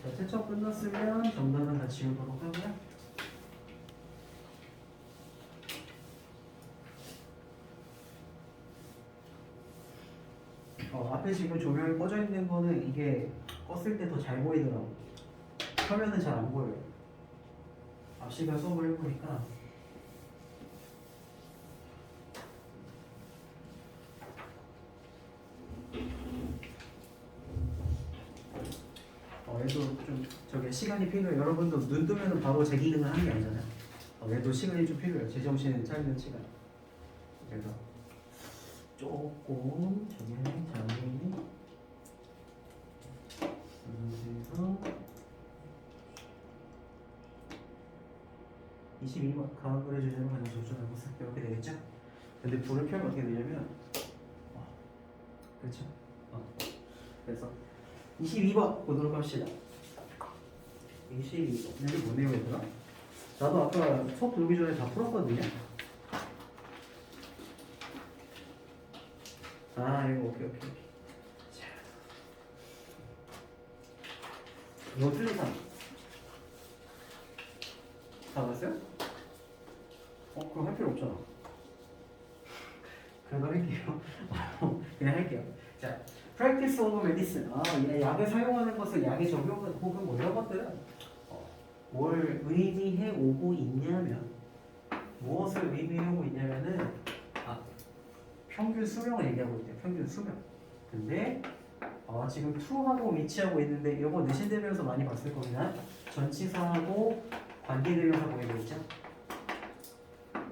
자, 채점 끝났으면 정답은 다 지우도록 하고요. 앞에 지금 조명이 꺼져 있는 거는 이게 껐을 때 더 잘 보이더라고. 켜면은 잘 안 보여요. 앞시간 수업을 해보니까 얘도 좀 저게 시간이 필요해요. 여러분도 눈 뜨면 바로 제 기능을 하는 게 아니잖아요. 얘도 시간이 좀 필요해요. 제정신 차리는 시간. 그래서 조금 저기는 장애인이 그래서 22번 가운데 주제로 가장 적절한 모습 이렇게 되겠죠? 근데 불을 켜면 어떻게 되냐면 그렇죠? 그래서 22번 보도록 합시다. 22번 여기 뭐네요 얘들아? 나도 아까 수업 들기 전에 다 풀었거든요. 이거 오케이. 자, 이거 틀린 사람 다 봤어요? 그럼 할 필요 없잖아. 그래도 할게요. 그냥 할게요. 자, practice of medicine. 약을 사용하는 것은 약의 적용 혹은 뭐 이런 것들은 뭘 의미해 오고 있냐면 무엇을 의미해 오고 있냐면은 평균 수명을 얘기하고 있대요. 평균 수명. 근데 지금 to하고 위치하고 있는데 이거 내신대면서 많이 봤을 겁니다. 전치사하고 관계대명사 보게 되겠죠.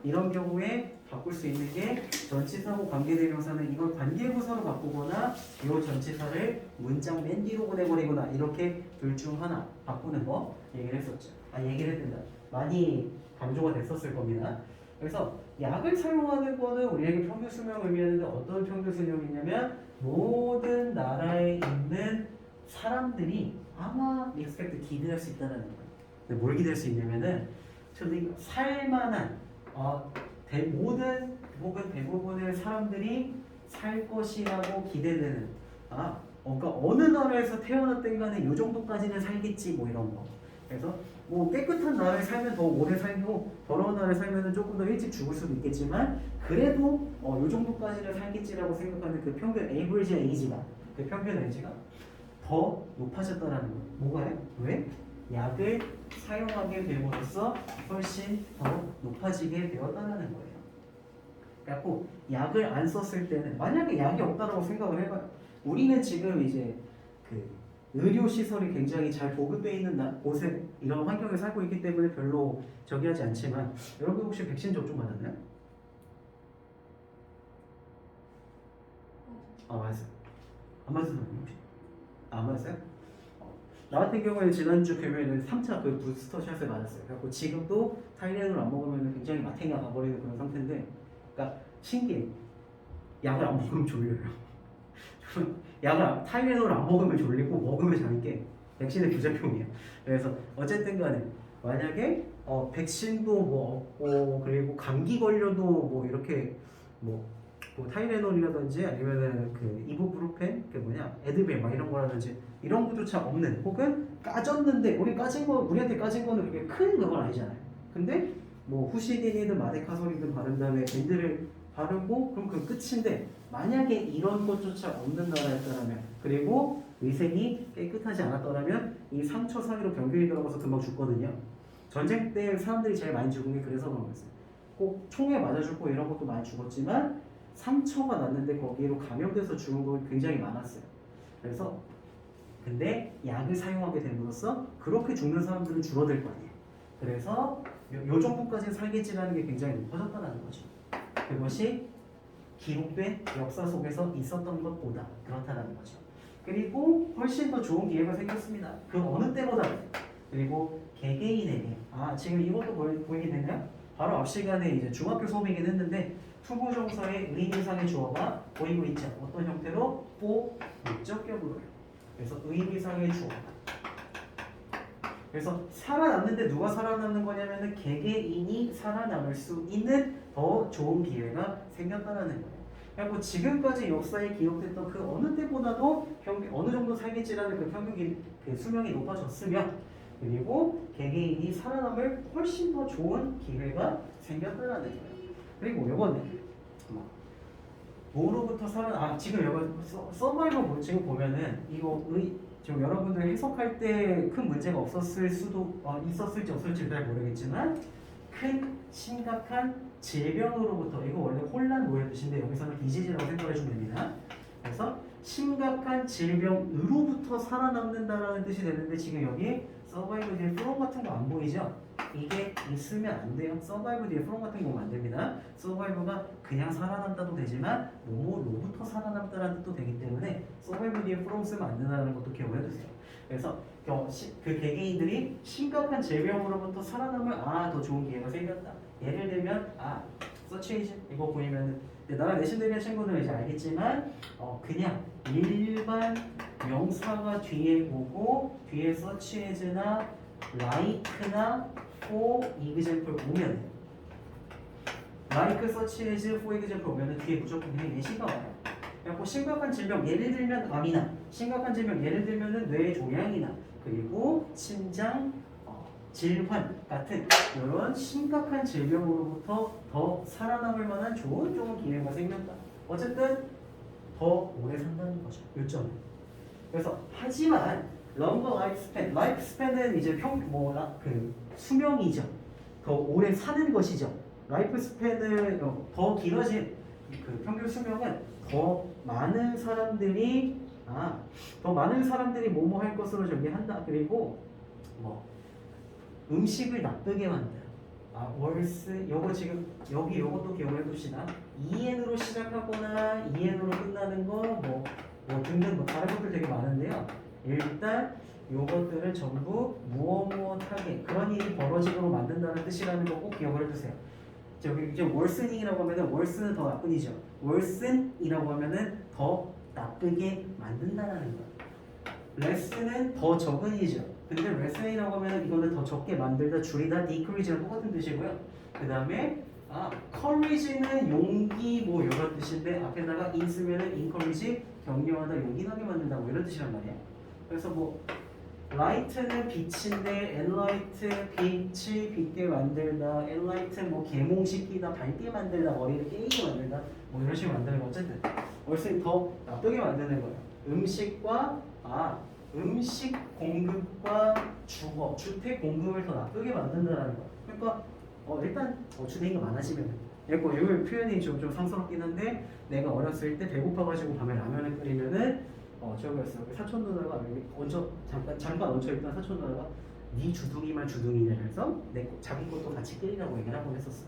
이런 경우에 바꿀 수 있는 게 전치사하고 관계대명사는 이걸 관계부사로 바꾸거나 이 전치사를 문장 맨 뒤로 보내버리거나 이렇게 둘 중 하나 바꾸는 거 얘기를 했었죠. 얘기를 했습니다. 많이 강조가 됐었을 겁니다. 그래서 약을 사용하는 거는 우리에게 평균 수명을 의미하는데 어떤 평균 수명이냐면 모든 나라에 있는 사람들이 아마 expect 기대할 수 있다는 거예요. 뭘 기대할 수 있냐면은 살만한 모든 혹은 대부분의 사람들이 살 것이라고 기대되는 그러니까 어느 나라에서 태어났든 간에 이 정도까지는 살겠지 뭐 이런 거. 그래서 뭐 깨끗한 나라에 살면 더 오래 살고 더러운 나라에 살면 조금 더 일찍 죽을 수도 있겠지만 그래도 이 정도까지는 살겠지라고 생각하는 그 평균 average age가 그 평균 age가 더 높아졌다라는 거예요. 뭐가요? 왜? 약을 사용하게 됨으로써 훨씬 더 높아지게 되었다는 거예요. 그래갖고 약을 안 썼을 때는 만약에 약이 없다라고 생각을 해봐요. 우리는 지금 이제 그 의료 시설이 굉장히 잘 보급되어 있는 곳에 이런 환경에 살고 있기 때문에 별로 저기 하지 않지만 여러분 혹시 백신 접종 받았나요? 맞았어요. 안 맞았어요 혹시? 안 맞았어요? 나 같은 경우에 지난주 금요일에 3차 그 부스터 샷을 맞았어요. 그래서 지금 또 타이레놀 안 먹으면 굉장히 마탱이가 가버리는 그런 상태인데, 그러니까 신기해. 약을 안 먹으면 졸려요. 타이레놀 안 먹으면 졸리고 먹으면 자는 게 백신의 부작용이에요. 그래서 어쨌든 간에 만약에 백신도 뭐 없고 그리고 감기 걸려도 뭐 이렇게 뭐 타이레놀이라든지 아니면은 그 이부프로펜 에드벨 막 이런 거라든지 이런 것조차 없는 혹은 까졌는데 우리한테 까진 거는 그렇게 큰 그건 아니잖아요. 근데 뭐 후시딘이든 마데카솔이든 바른 다음에 밴드를 바르고 그럼 그 끝인데 만약에 이런 것조차 없는 나라였다면 그리고 위생이 깨끗하지 않았더라면 이 상처 사이로 병균이 들어가서 금방 죽거든요. 전쟁 때 사람들이 제일 많이 죽은 게 그래서 그런 거였어요. 꼭 총에 맞아 죽고 이런 것도 많이 죽었지만 상처가 났는데 거기로 감염돼서 죽은 거 굉장히 많았어요. 그래서 근데 약을 사용하게 됨으로써 그렇게 죽는 사람들은 줄어들 거 아니에요. 그래서 요 정도까지 살겠지라는 게 굉장히 높아졌다는 거죠. 그것이 기록된 역사 속에서 있었던 것보다 그렇다는 거죠. 그리고 훨씬 더 좋은 기회가 생겼습니다. 그 어느 때보다. 그리고 개개인에게 지금 이것도 보이게 되나요? 바로 앞 시간에 이제 중학교 수업이긴 했는데 투부정사의 의미상의 주어가 보이고 있죠. 어떤 형태로? 목적격으로요. 그래서 의미상의 주어. 그래서 살아남는데 누가 살아남는 거냐면은 개개인이 살아남을 수 있는 더 좋은 기회가 생겼다는 거예요. 그리고 지금까지 역사에 기록됐던 그 어느 때보다도 어느 정도 살겠지라는 그 평균 그 수명이 높아졌으며 그리고 개개인이 살아남을 훨씬 더 좋은 기회가 생겼다는 거예요. 그리고 요거는 뭐로부터 지금 여기 서바이벌 지금 보면은 이거 지금 여러분들 해석할 때 큰 문제가 없었을 수도 있었을지 없을지 잘 모르겠지만 큰 심각한 질병으로부터 이거 원래 혼란 뭐의 뜻인데 여기서는 디지즈라고 생각해 주면 됩니다. 그래서 심각한 질병으로부터 살아남는다라는 뜻이 되는데 지금 여기 서바이벌 뒤에 from 같은 거 안 보이죠? 이게 있으면 안 돼요. 서바이벌 뒤에 from 같은 거 보면 안 됩니다. 서바이벌가 그냥 살아남다도 되지만 뭐로부터 살아남다라는 뜻도 되기 때문에 서바이벌 뒤에 from 쓰면 안 된다는 것도 기억을 해두세요. 그래서 그 개개인들이 심각한 질병으로부터 살아남을 더 좋은 기회가 생겼다. 예를 들면 서치에이지 이거 보이면은 나랑 내신 대비한 친구들은 이제 알겠지만 그냥 일반 명사가 뒤에 보고 뒤에 서치에즈나 like나 for example 오면 like, such as, for example 오면은 뒤에 무조건 그냥 예시가 와요. 그래서 심각한 질병 예를 들면 암이나 심각한 질병 예를 들면은 뇌 종양이나 그리고 심장 질환 같은 이런 심각한 질병으로부터 더 살아남을 만한 좋은 기회가 생겼다. 어쨌든 더 오래 산다는 거죠. 요점은. 그래서 하지만 longer lifespan은 이제 수명이죠. 더 오래 사는 것이죠. lifespan을 더 길어진 그 평균 수명은 더 많은 사람들이 뭐뭐 할 것으로 전개한다. 그리고 음식을 나쁘게 만들어. 월스 요거 지금 여기 요것도 기억해 둡시다. EN으로 시작하거나 EN으로 끝나는 거 등등 다른 것들 되게 많은데요. 일단 요것들을 전부 무엇하게 그런 일이 벌어지도록 만든다는 뜻이라는 거 꼭 기억을 해두세요. 저기 이제 월스닝이라고 하면은 월스는 더 나쁜이죠. 월슨이라고 하면은 더 나쁘게 만든다라는 거. 레슨은 더 적은이죠. 근데 레슨이라고 하면 이거는 더 적게 만들다, 줄이다, decrease랑 똑같은 뜻이고요. 그 다음에 courage는 용기 이런 뜻인데 앞에다가 in 쓰면은 encourage 격려하다, 용기나게 만든다 이런 뜻이란 말이에요. 그래서 light는 빛인데 enlight 빛이 빛게 만들다, enlight 계몽시키다, 밝게 만들다, 머리를 깨이게 만들다 이런 식으로 만드는 거. 어쨌든 월세 더 나쁘게 만드는 거예요. 음식 공급과 주택 공급을 더 나쁘게 만든다는 거. 그러니까 일단 주택이 많아지면 이 표현이 좀 상스럽긴 한데 내가 어렸을 때 배고파가지고 밤에 라면을 끓이면은 저기였어요. 사촌 누나가 잠깐 얹혀있던 사촌 누나가 네 주둥이만 주둥이냐 해서 자기 것도 같이 끓이라고 얘기를 하곤 했었어.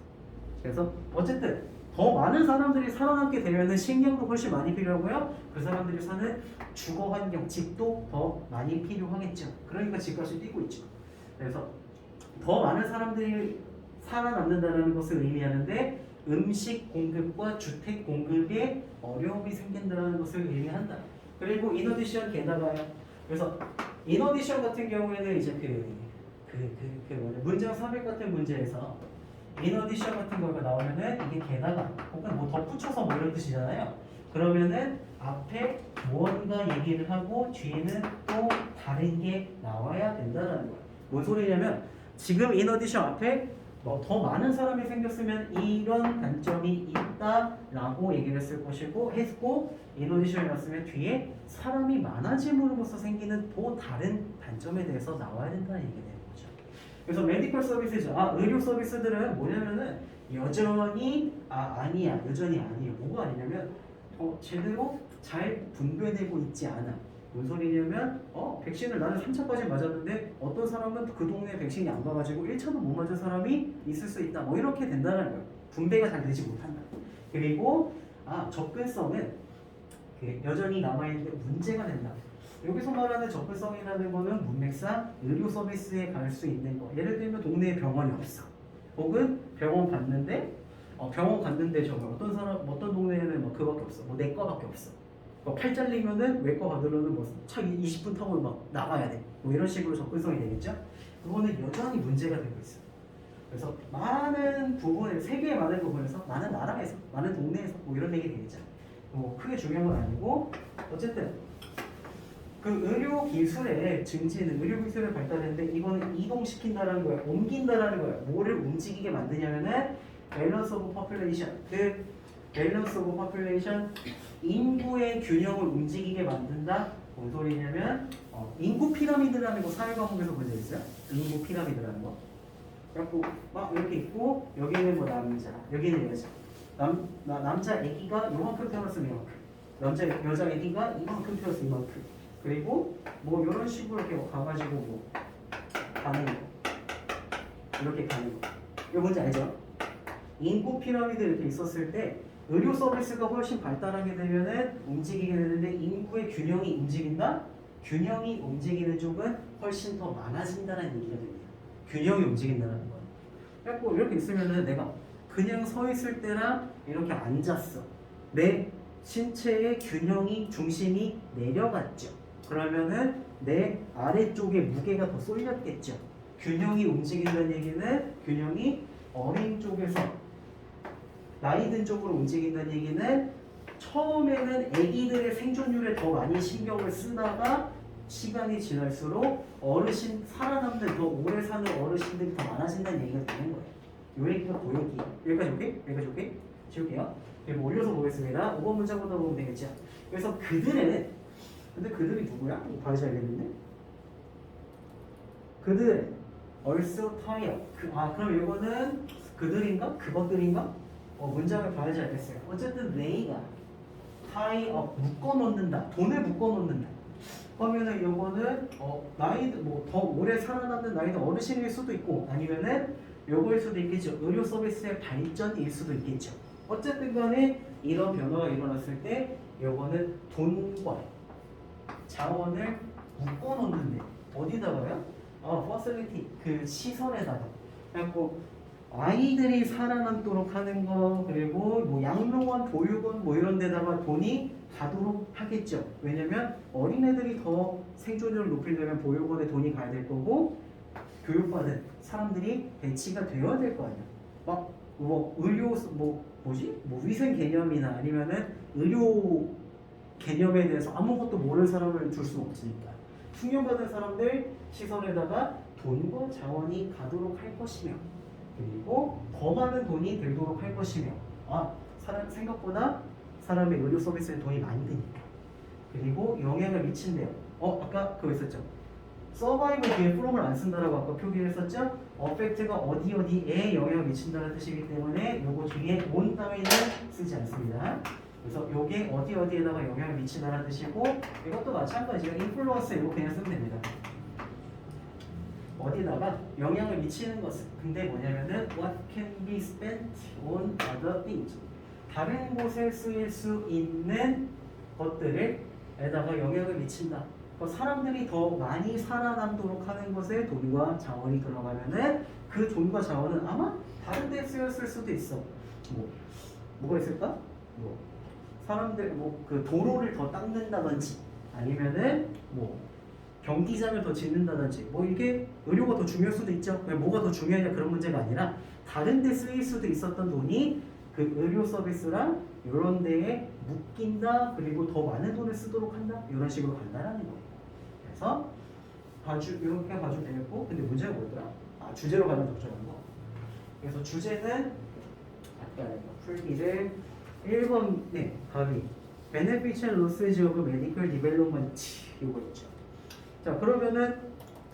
그래서 어쨌든 더 많은 사람들이 살아남게 되면은 식량도 훨씬 많이 필요하고요. 그 사람들이 사는 주거 환경, 집도 더 많이 필요하겠죠. 그러니까 집값이 뛰고 있죠. 그래서 더 많은 사람들이 살아남는다는 것을 의미하는데 음식 공급과 주택 공급에 어려움이 생긴다는 것을 의미한다. 그리고 인어디션 게다가요. 그래서 인어디션 같은 경우에는 이제 문장 300 같은 문제에서 인어디션 같은 거가 나오면은 이게 게다가 혹은 덧붙여서 이런 뜻이잖아요. 그러면은 앞에 무언가 얘기를 하고 뒤에는 또 다른 게 나와야 된다는 거예요. 뭔 소리냐면 지금 인어디션 앞에 더 많은 사람이 생겼으면 이런 단점이 있다라고 얘기를 했을 것이고 했고 인어디션이 왔으면 뒤에 사람이 많아짐으로써 생기는 또 다른 단점에 대해서 나와야 된다는 얘기가 되는 거죠. 그래서 메디컬 서비스죠. 의료 서비스들은 뭐냐면은 여전히 아니에요. 뭐가 아니냐면 제대로 잘 분배되고 있지 않아. 뭔 소리냐면 백신을 나는 3차까지 맞았는데 어떤 사람은 그 동네에 백신이 안 가가지고 1차도 못 맞은 사람이 있을 수 있다. 이렇게 된다는 거예요. 분배가 잘 되지 못한다. 그리고 접근성은 여전히 남아있는데 문제가 된다. 여기서 말하는 접근성이라는 거는 문맥상 의료 서비스에 갈 수 있는 거. 예를 들면 동네에 병원이 없어. 혹은 병원 갔는데 어떤 동네에는 그거밖에 없어. 내과밖에 없어. 팔 잘리면은 외과 받으려면 차 20분 타고 나가야 돼. 이런 식으로 접근성이 되겠죠? 그거는 여전히 문제가 되고 있어. 그래서 많은 부분에 세계의 많은 부분에서 많은 나라에서 많은 동네에서 이런 얘기 되겠죠. 뭐 크게 중요한 건 아니고 어쨌든 그 의료 기술의 증진은 의료 기술의 발달인데 이거는 이동시킨다라는 거야. 옮긴다라는 거야. 뭐를 움직이게 만드냐면은 밸런스 오브 퍼퓰레이션. 그 밸런스 오브 퍼퓰레이션 인구의 균형을 움직이게 만든다. 뭔 소리냐면 인구 피라미드라는 거 사회 과목에서 본 적 있어요? 인구 피라미드라는 거. 그래갖고 막 이렇게 있고 여기는 뭐 남자, 여기는 여자. 남자 아기가 이만큼 태어났으면 이만큼. 여자 아기가 이만큼 태어났으면 이만큼. 그리고 뭐 이런 식으로 이렇게 가가지고 뭐 가는 거. 이렇게 가는 거. 이거 뭔지 알죠? 인구 피라미드 이렇게 있었을 때 의료 서비스가 훨씬 발달하게 되면은 움직이게 되는데 인구의 균형이 움직인다? 균형이 움직이는 쪽은 훨씬 더 많아진다는 얘기가 됩니다. 균형이 움직인다는 거예요. 그래갖고 이렇게 있으면은 내가 그냥 서 있을 때랑 이렇게 앉았어. 내 신체의 균형이 중심이 내려갔죠. 그러면은 내 아래쪽에 무게가 더 쏠렸겠죠. 균형이 움직인다는 얘기는 균형이 어린 쪽에서 나이 든 쪽으로 움직인다는 얘기는 처음에는 아기들의 생존율에 더 많이 신경을 쓰다가 시간이 지날수록 어르신 살아남는 더 오래 사는 어르신들이 더 많아진다는 얘기가 되는 거예요. 요 얘기가 고역이에요. 여기까지 오케이? 여기까지 오케이? 지울게요. 그리고 올려서 보겠습니다. 5번 문장부터 보면 되겠죠. 그래서 근데 그들이 누구야? 이거 봐야지 알겠는데? 그들 also tired. 그럼 이거는 그들인가? 그것들인가? 문장을 봐야지 알겠어요. 어쨌든 they가 tie up 묶어놓는다. 돈을 묶어놓는다. 그러면은 이거는 나이 뭐 더 오래 살아남는 나이는 어르신일 수도 있고 아니면은 요거일 수도 있겠죠. 의료 서비스의 발전일 수도 있겠죠. 어쨌든 간에 이런 변화가 일어났을 때 요거는 돈과 자원을 묶어놓는데 어디다가요? facility 그 시설에다가. 그래갖고 아이들이 살아남도록 하는 거 그리고 뭐 양로원, 보육원 뭐 이런 데다가 돈이 가도록 하겠죠. 왜냐면 어린애들이 더 생존율을 높이려면 보육원에 돈이 가야 될 거고 교육받은 사람들이 배치가 되어야 될 거 아니야. 막 뭐 의료 뭐 위생 개념이나 아니면은 의료 개념에 대해서 아무것도 모르는 사람을 줄 수는 없으니까 숙련받은 사람들 시설에다가 돈과 자원이 가도록 할 것이며 그리고 더 많은 돈이 들도록 할 것이며 생각보다 사람의 의료 서비스에 돈이 많이 드니까 그리고 영향을 미친대요. 아까 그거 있었죠. 서바이브 뒤에 from을 안 쓴다라고 아까 표기를 했었죠. 어펙트가 어디에 영향을 미친다는 뜻이기 때문에 요거 뒤에 on 따위는 쓰지 않습니다. 그래서 요게 어디에다가 영향을 미친다는 뜻이고 이것도 마찬가지예요. influence 이거 그냥 쓰면 됩니다. 어디다가 영향을 미치는 것은 근데 뭐냐면은 what can be spent on other things 다른 곳에 쓰일 수 있는 것들에다가 영향을 미친다. 사람들이 더 많이 살아남도록 하는 것에 돈과 자원이 들어가면은 그 돈과 자원은 아마 다른 데 쓰였을 수도 있어. 뭐가 있을까? 사람들 그 도로를 더 닦는다든지 아니면은 경기장을 더 짓는다든지 이게 의료가 더 중요할 수도 있죠. 뭐가 더 중요하냐 그런 문제가 아니라 다른 데 쓰일 수도 있었던 돈이 그 의료 서비스랑 이런 데에 묶인다 그리고 더 많은 돈을 쓰도록 한다 이런 식으로 간다라는 거예요. 그래서 이렇게 봐주면 되겠고 근데 문제가 뭐더라? 주제로 가면 적절한 거. 그래서 주제는 아까 풀기를 1번 답이 Benefits and Losses of Medical Development 이거 있죠. 자 그러면은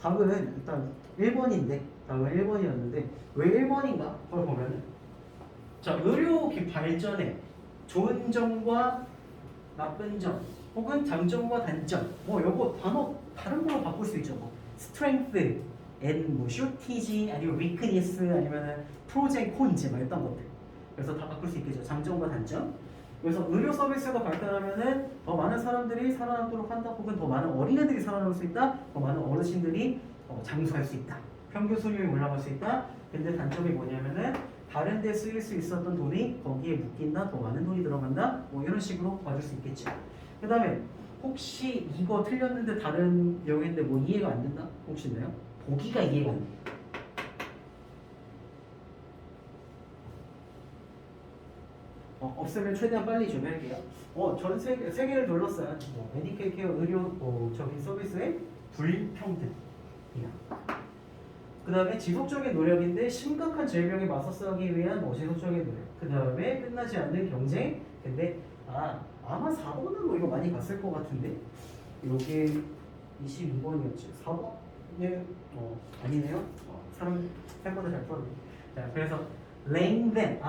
답은 일단 1번인데 답은 1번이었는데 왜 1번인가? 그걸 보면은 자 의료 발전에 좋은 점과 나쁜 점 혹은 장점과 단점 요거 단어 다른 걸로 바꿀 수 있죠. strength and shortage 아니면 weakness 아니면은 pros and cons 이런 것들. 그래서 다 바꿀 수 있겠죠. 장점과 단점. 그래서 의료 서비스가 발달하면은 더 많은 사람들이 살아남도록 한다. 혹은 더 많은 어린애들이 살아남을 수 있다. 더 많은 어르신들이 장수할 수 있다. 평균 수명이 올라갈 수 있다. 근데 단점이 뭐냐면은 다른 데 쓰일 수 있었던 돈이 거기에 묶인다. 더 많은 돈이 들어간다. 이런 식으로 봐줄 수 있겠죠. 그 다음에 혹시 이거 틀렸는데 다른 영역인데 이해가 안 된다? 혹시 있나요? 보기가 이해가 안 돼. 없으면 최대한 빨리 조회할게요. 전 세계를 둘러싼 메디컬 케어 의료 적인 서비스의 불평등이야. 그 다음에 지속적인 노력인데 심각한 질병에 맞서 싸우기 위한 지속적인 노력. 그 다음에 끝나지 않는 경쟁. 근데 아마 4번은 뭐 이거 많이 갔을 것 같은데 요게 22번이었지. 4번? 네. 아니네요. 생각보다 잘 풀었네. 자, 그래서 lengthen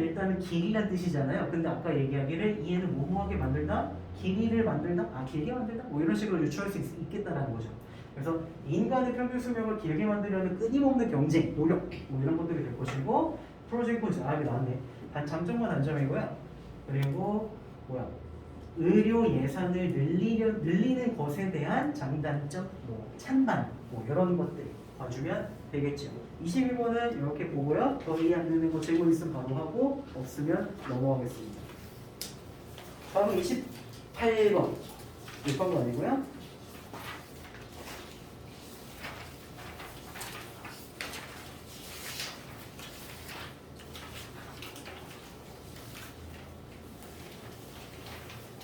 일단은 길이란 뜻이잖아요. 근데 아까 얘기하기를 얘는 모호하게 만들다, 길이를 만들다, 길게 만들다, 뭐 이런 식으로 유추할 수 있겠다라는 거죠. 그래서 인간의 평균 수명을 길게 만들려는 끊임없는 경쟁, 노력, 뭐 이런 것들이 될 것이고, 프로젝트 이게 나왔네. 장점과 단점이고요. 그리고 의료 예산을 늘리는 것에 대한 장단점, 찬반, 이런 것들 봐주면 되겠죠. 22번은 이렇게 보고요. 더 이해 안 되는 거 재고 있으면 바로 하고 없으면 넘어가겠습니다. 다음은 28번. 6번도 아니고요.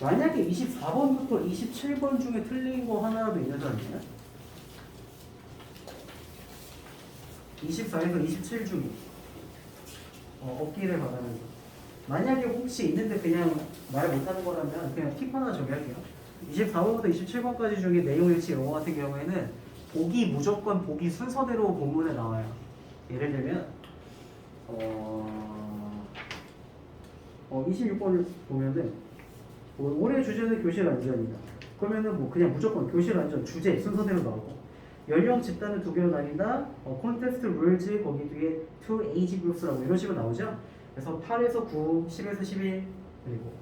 만약에 24번부터 27번 중에 틀린 거 하나라도 있는 사람 있나요? 24에서 27 중에 없기를 바라는 거. 만약에 혹시 있는데 그냥 말 못하는 거라면 그냥 팁 하나 정리할게요. 24번부터 27번까지 중에 내용일치 영어 같은 경우에는 무조건 보기 순서대로 본문에 나와요. 예를 들면 26번을 보면은 올해 주제는 교실 안전이다. 그러면은 그냥 무조건 교실 안전 주제 순서대로 나오고 연령 집단을 2개로 나뉜다. 콘테스트 룰즈 거기 뒤에 2 age groups라고 이런 식으로 나오죠. 그래서 8에서 9, 10에서 11 그리고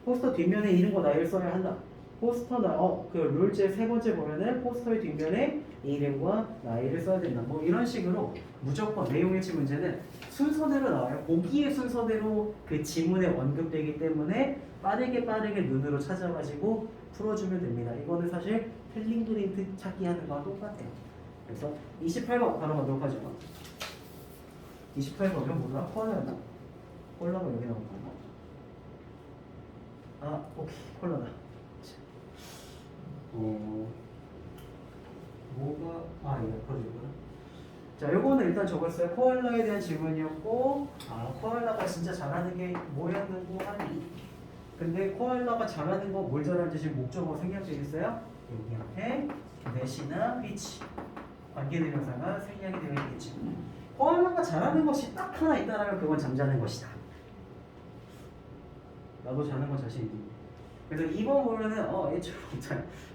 포스터 뒷면에 이름과 나이를 써야 한다. 포스터 그 룰즈의 세 번째 보면은 포스터의 뒷면에 이름과 나이를 써야 된다. 뭐 이런 식으로 무조건 내용일치 문제는 순서대로 나와요. 보기의 순서대로 그 지문에 언급되기 때문에 빠르게 눈으로 찾아가지고 풀어주면 됩니다. 이거는 사실 틀린 그림 찾기 하는 거와 똑같아요. 그래서 28번 바로 가도록 하죠. 28번은 뭐라? 콜라나? 콜라가 여기 나온 거나? 오케이. 콜라다. 거기구나. 자, 요거는 일단 적었어요. 코알라에 대한 질문이었고, 코알라가 진짜 잘하는 게 뭐였는고 하니? 근데 코알라가 잘하는 거 뭘 잘하는지 지금 목적어 생략되겠어요? 여기 앞에 대시나 which 관계대명사가 생략이 되어 있겠죠. 코알라가 잘하는 것이 딱 하나 있다라면 그건 잠자는 것이다. 나도 자는 거 자신 있는데. 그래서 2번 보면은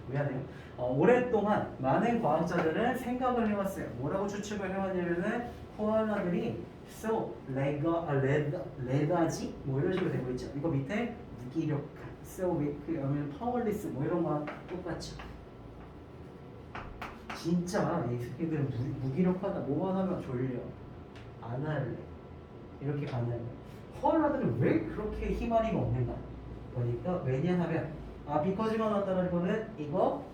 미안해요. 오랫동안 많은 과학자들은 생각을 해왔어요. 뭐라고 추측을 해왔냐면은 코알라들이 레다지 뭐 이런 식으로 되고 있죠. 이거 밑에 무기력한, 아니면 파워리스 뭐 이런 거랑 똑같죠. 진짜 이 새끼들은 무기력하다. 뭐만 하면 졸려. 안 할래. 이렇게 가는. 코알라들은 왜 그렇게 희망이가 없는가? 그러니까 왜냐하면 비커즈가 나왔다는 거는 이거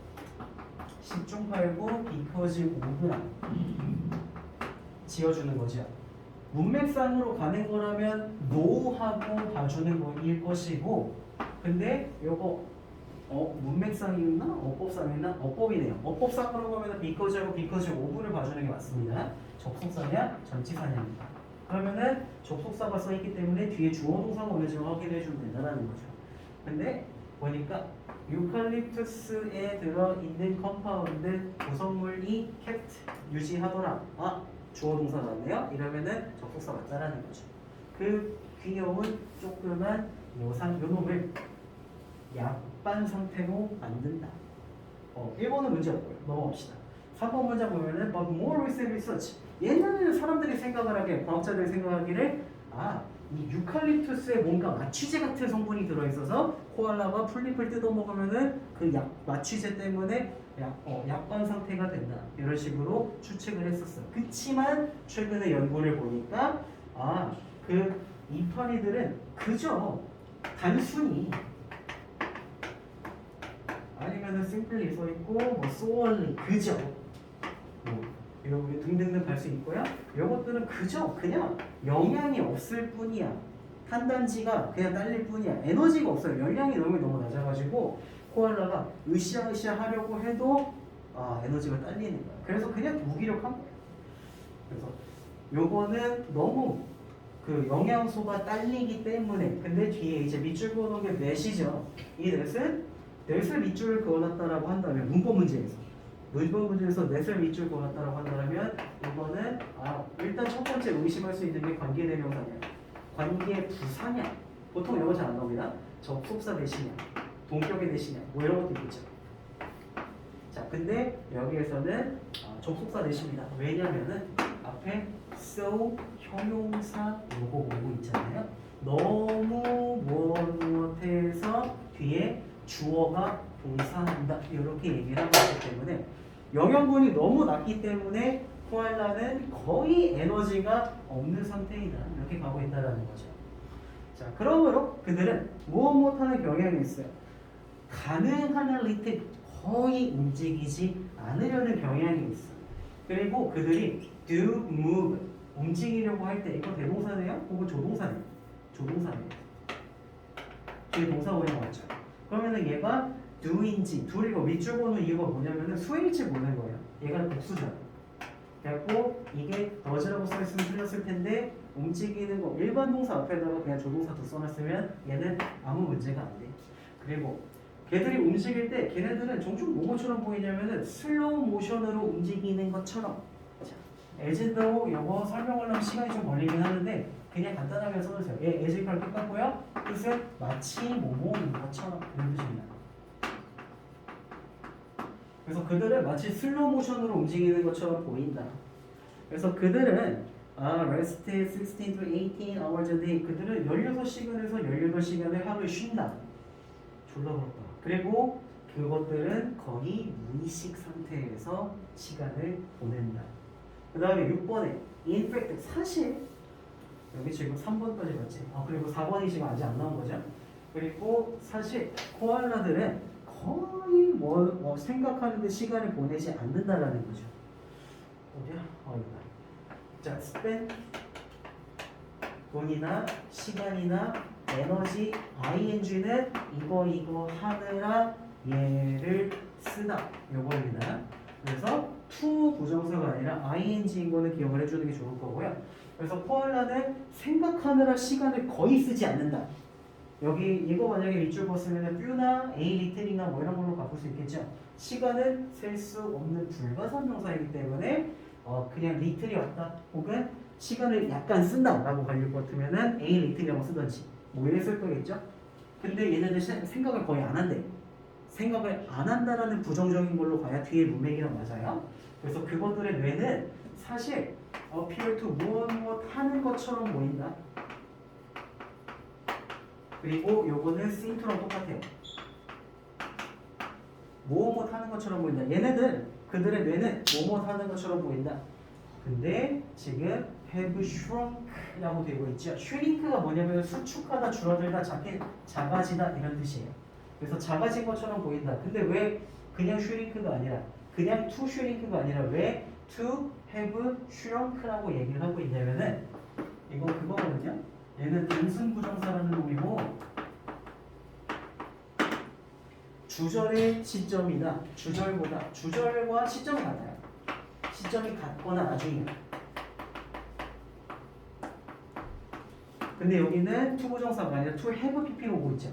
10중 8구 비커즈 오브랑 지어주는 거죠. 문맥상으로 가는 거라면 노하고 봐주는 거일 것이고, 근데 요거 문맥상이나 어법상이나 어법이네요. 어법상으로 보면 비커즈하고 비커즈 오브를 봐주는 게 맞습니다. 접속사냐 전치사냐입니다. 그러면은 접속사가 써있기 때문에 뒤에 주어 동사가 오는지 확인해 주면 된다는 거죠. 근데 보니까 유칼립투스에 들어있는 컴파운드 구성물이 kept 유지하더라. 주어 동사 맞네요. 이러면은 접속사 맞다라는 거죠. 그 귀여운 조그만 요놈을 약반 상태로 만든다. 1번은 문제 없고요. 넘어갑시다. 3번 문장 보면은 but more recent research. 옛날에는 사람들이 생각을 하기에, 과학자들이 생각하기를 이 유칼립투스에 뭔가 마취제 같은 성분이 들어있어서 코알라가 풀잎을 뜯어먹으면은 그 마취제 때문에 약관 상태가 된다. 이런 식으로 추측을 했었어요. 그치만 최근에 연구를 보니까 그 이파리들은 그저 단순히 아니면은 simply 써있고 solely 그저 이렇게 등등등 갈 수 있고요. 이것들은 그저 그냥 영향이 없을 뿐이야. 탄단지가 그냥 딸릴 뿐이야. 에너지가 없어요. 열량이 너무 낮아가지고 코알라가 으쌰으쌰 하려고 해도 에너지가 딸리는 거야. 그래서 그냥 무기력한 거야. 그래서 요거는 너무 그 영양소가 딸리기 때문에. 근데 뒤에 이제 밑줄 그어놓은 게 넷이죠. 이 넷을 밑줄을 그어놨다라고 한다면 문법 문제에서 넷을 밑줄 그어놨다라고 한다면 이거는 일단 첫 번째 의심할 수 있는 게 관계대명사냐, 관계 부사냐. 보통 이거 잘 안 나옵니다. 접속사 대시냐, 동격의 대시냐, 뭐 이런 것도 있겠죠. 자, 근데 여기에서는 접속사 대시입니다. 왜냐면은 앞에 so 형용사 요거 오고 있잖아요. 너무 무엇해서 뒤에 주어가 동사한다 이렇게 얘기를 하고 있기 때문에 영양분이 너무 낮기 때문에 코알라는 거의 에너지가 없는 상태이다 이렇게 가고 있다는 거죠. 자, 그러므로 그들은 무엇 못하는 경향이 있어요. 가능한 한 리틀 거의 움직이지 않으려는 경향이 있어. 그리고 그들이 do move 움직이려고 할 때 이거 대동사네요? 혹은 조동사네요? 조동사네요. 뒤에 동사원이 왔죠. 그러면은 얘가 do인지 둘이고 밑줄 보는 이유가 뭐냐면은 수일치 보는 거예요. 얘가 복수잖아. 그래갖고 이게 does라고 써있으면 틀렸을 텐데 움직이는 거 일반 동사 앞에다가 그냥 조동사 더 써놨으면 얘는 아무 문제가 안 돼. 그리고 걔들이 움직일 때 걔네들은 종종 뭐처럼 보이냐면은 슬로우 모션으로 움직이는 것처럼. 자, as though 이거 설명하려면 시간이 좀 걸리긴 하는데 그냥 간단하게 써주세요. 얘 as 이퀄 똑같고요. 뜻은 마치 뭐뭐인 것처럼 이런 뜻입니다. 그래서 그들은 마치 슬로우 모션으로 움직이는 것처럼 보인다. 그래서 그들은 rest 16 to 18 hours a day. 그들은 16시간에서 18시간을 하루에 쉰다. 졸라 부럽다. 그리고 그것들은 거의 무의식 상태에서 시간을 보낸다. 그 다음에 6번에 in fact 사실 여기 지금 3번까지 봤지. 그리고 4번이 지금 아직 안 나온 거죠. 그리고 사실 코알라들은 거의 뭐 생각하는데 시간을 보내지 않는다라는 거죠. 어디야? 이거다. 자, spend 돈이나 시간이나 에너지 ing는 이거 하느라 얘를 쓰다 요겁니다. 그래서 to 부정사가 아니라 ing인 거는 기억을 해주는 게 좋을 거고요. 그래서 코알라는 생각하느라 시간을 거의 쓰지 않는다. 여기 이거 만약에 밑줄 봤으면 뷰나 a 리틀이나 뭐 이런 걸로 바꿀 수 있겠죠. 시간은 셀 수 없는 불가산명사이기 때문에 그냥 리틀이 왔다 혹은 시간을 약간 쓴다라고 갈릴 것 같으면은 a 리틀이라고 쓰던지 뭐 이랬을 거겠죠. 근데 얘네들 생각을 거의 안 한대. 생각을 안 한다라는 부정적인 걸로 가야 뒤에 문맥이랑 맞아요. 그래서 그것들의 뇌는 사실 appear to 무엇 하는 것처럼 보인다. 그리고 요거는 seemto랑 똑같아요. 무엇 하는 것처럼 보인다. 얘네들 그들의 뇌는 무엇 하는 것처럼 보인다. 근데 지금 have shrunk라고 되고 있죠. shrink가 뭐냐면 수축하다, 줄어들다, 작아지다 이런 뜻이에요. 그래서 작아진 것처럼 보인다. 근데 왜 그냥 shrink가 아니라 그냥 to shrink가 아니라 왜 to have shrunk라고 얘기를 하고 있냐면은 이거 그거거든요. 얘는 단순 부정사라는 놈이고 주절의 시점이나 주절보다 주절과 시점이 같아요. 시점이 같거나 나중이에요. 근데 여기는 to 부정사가 아니라 to have pp로 오고 있죠.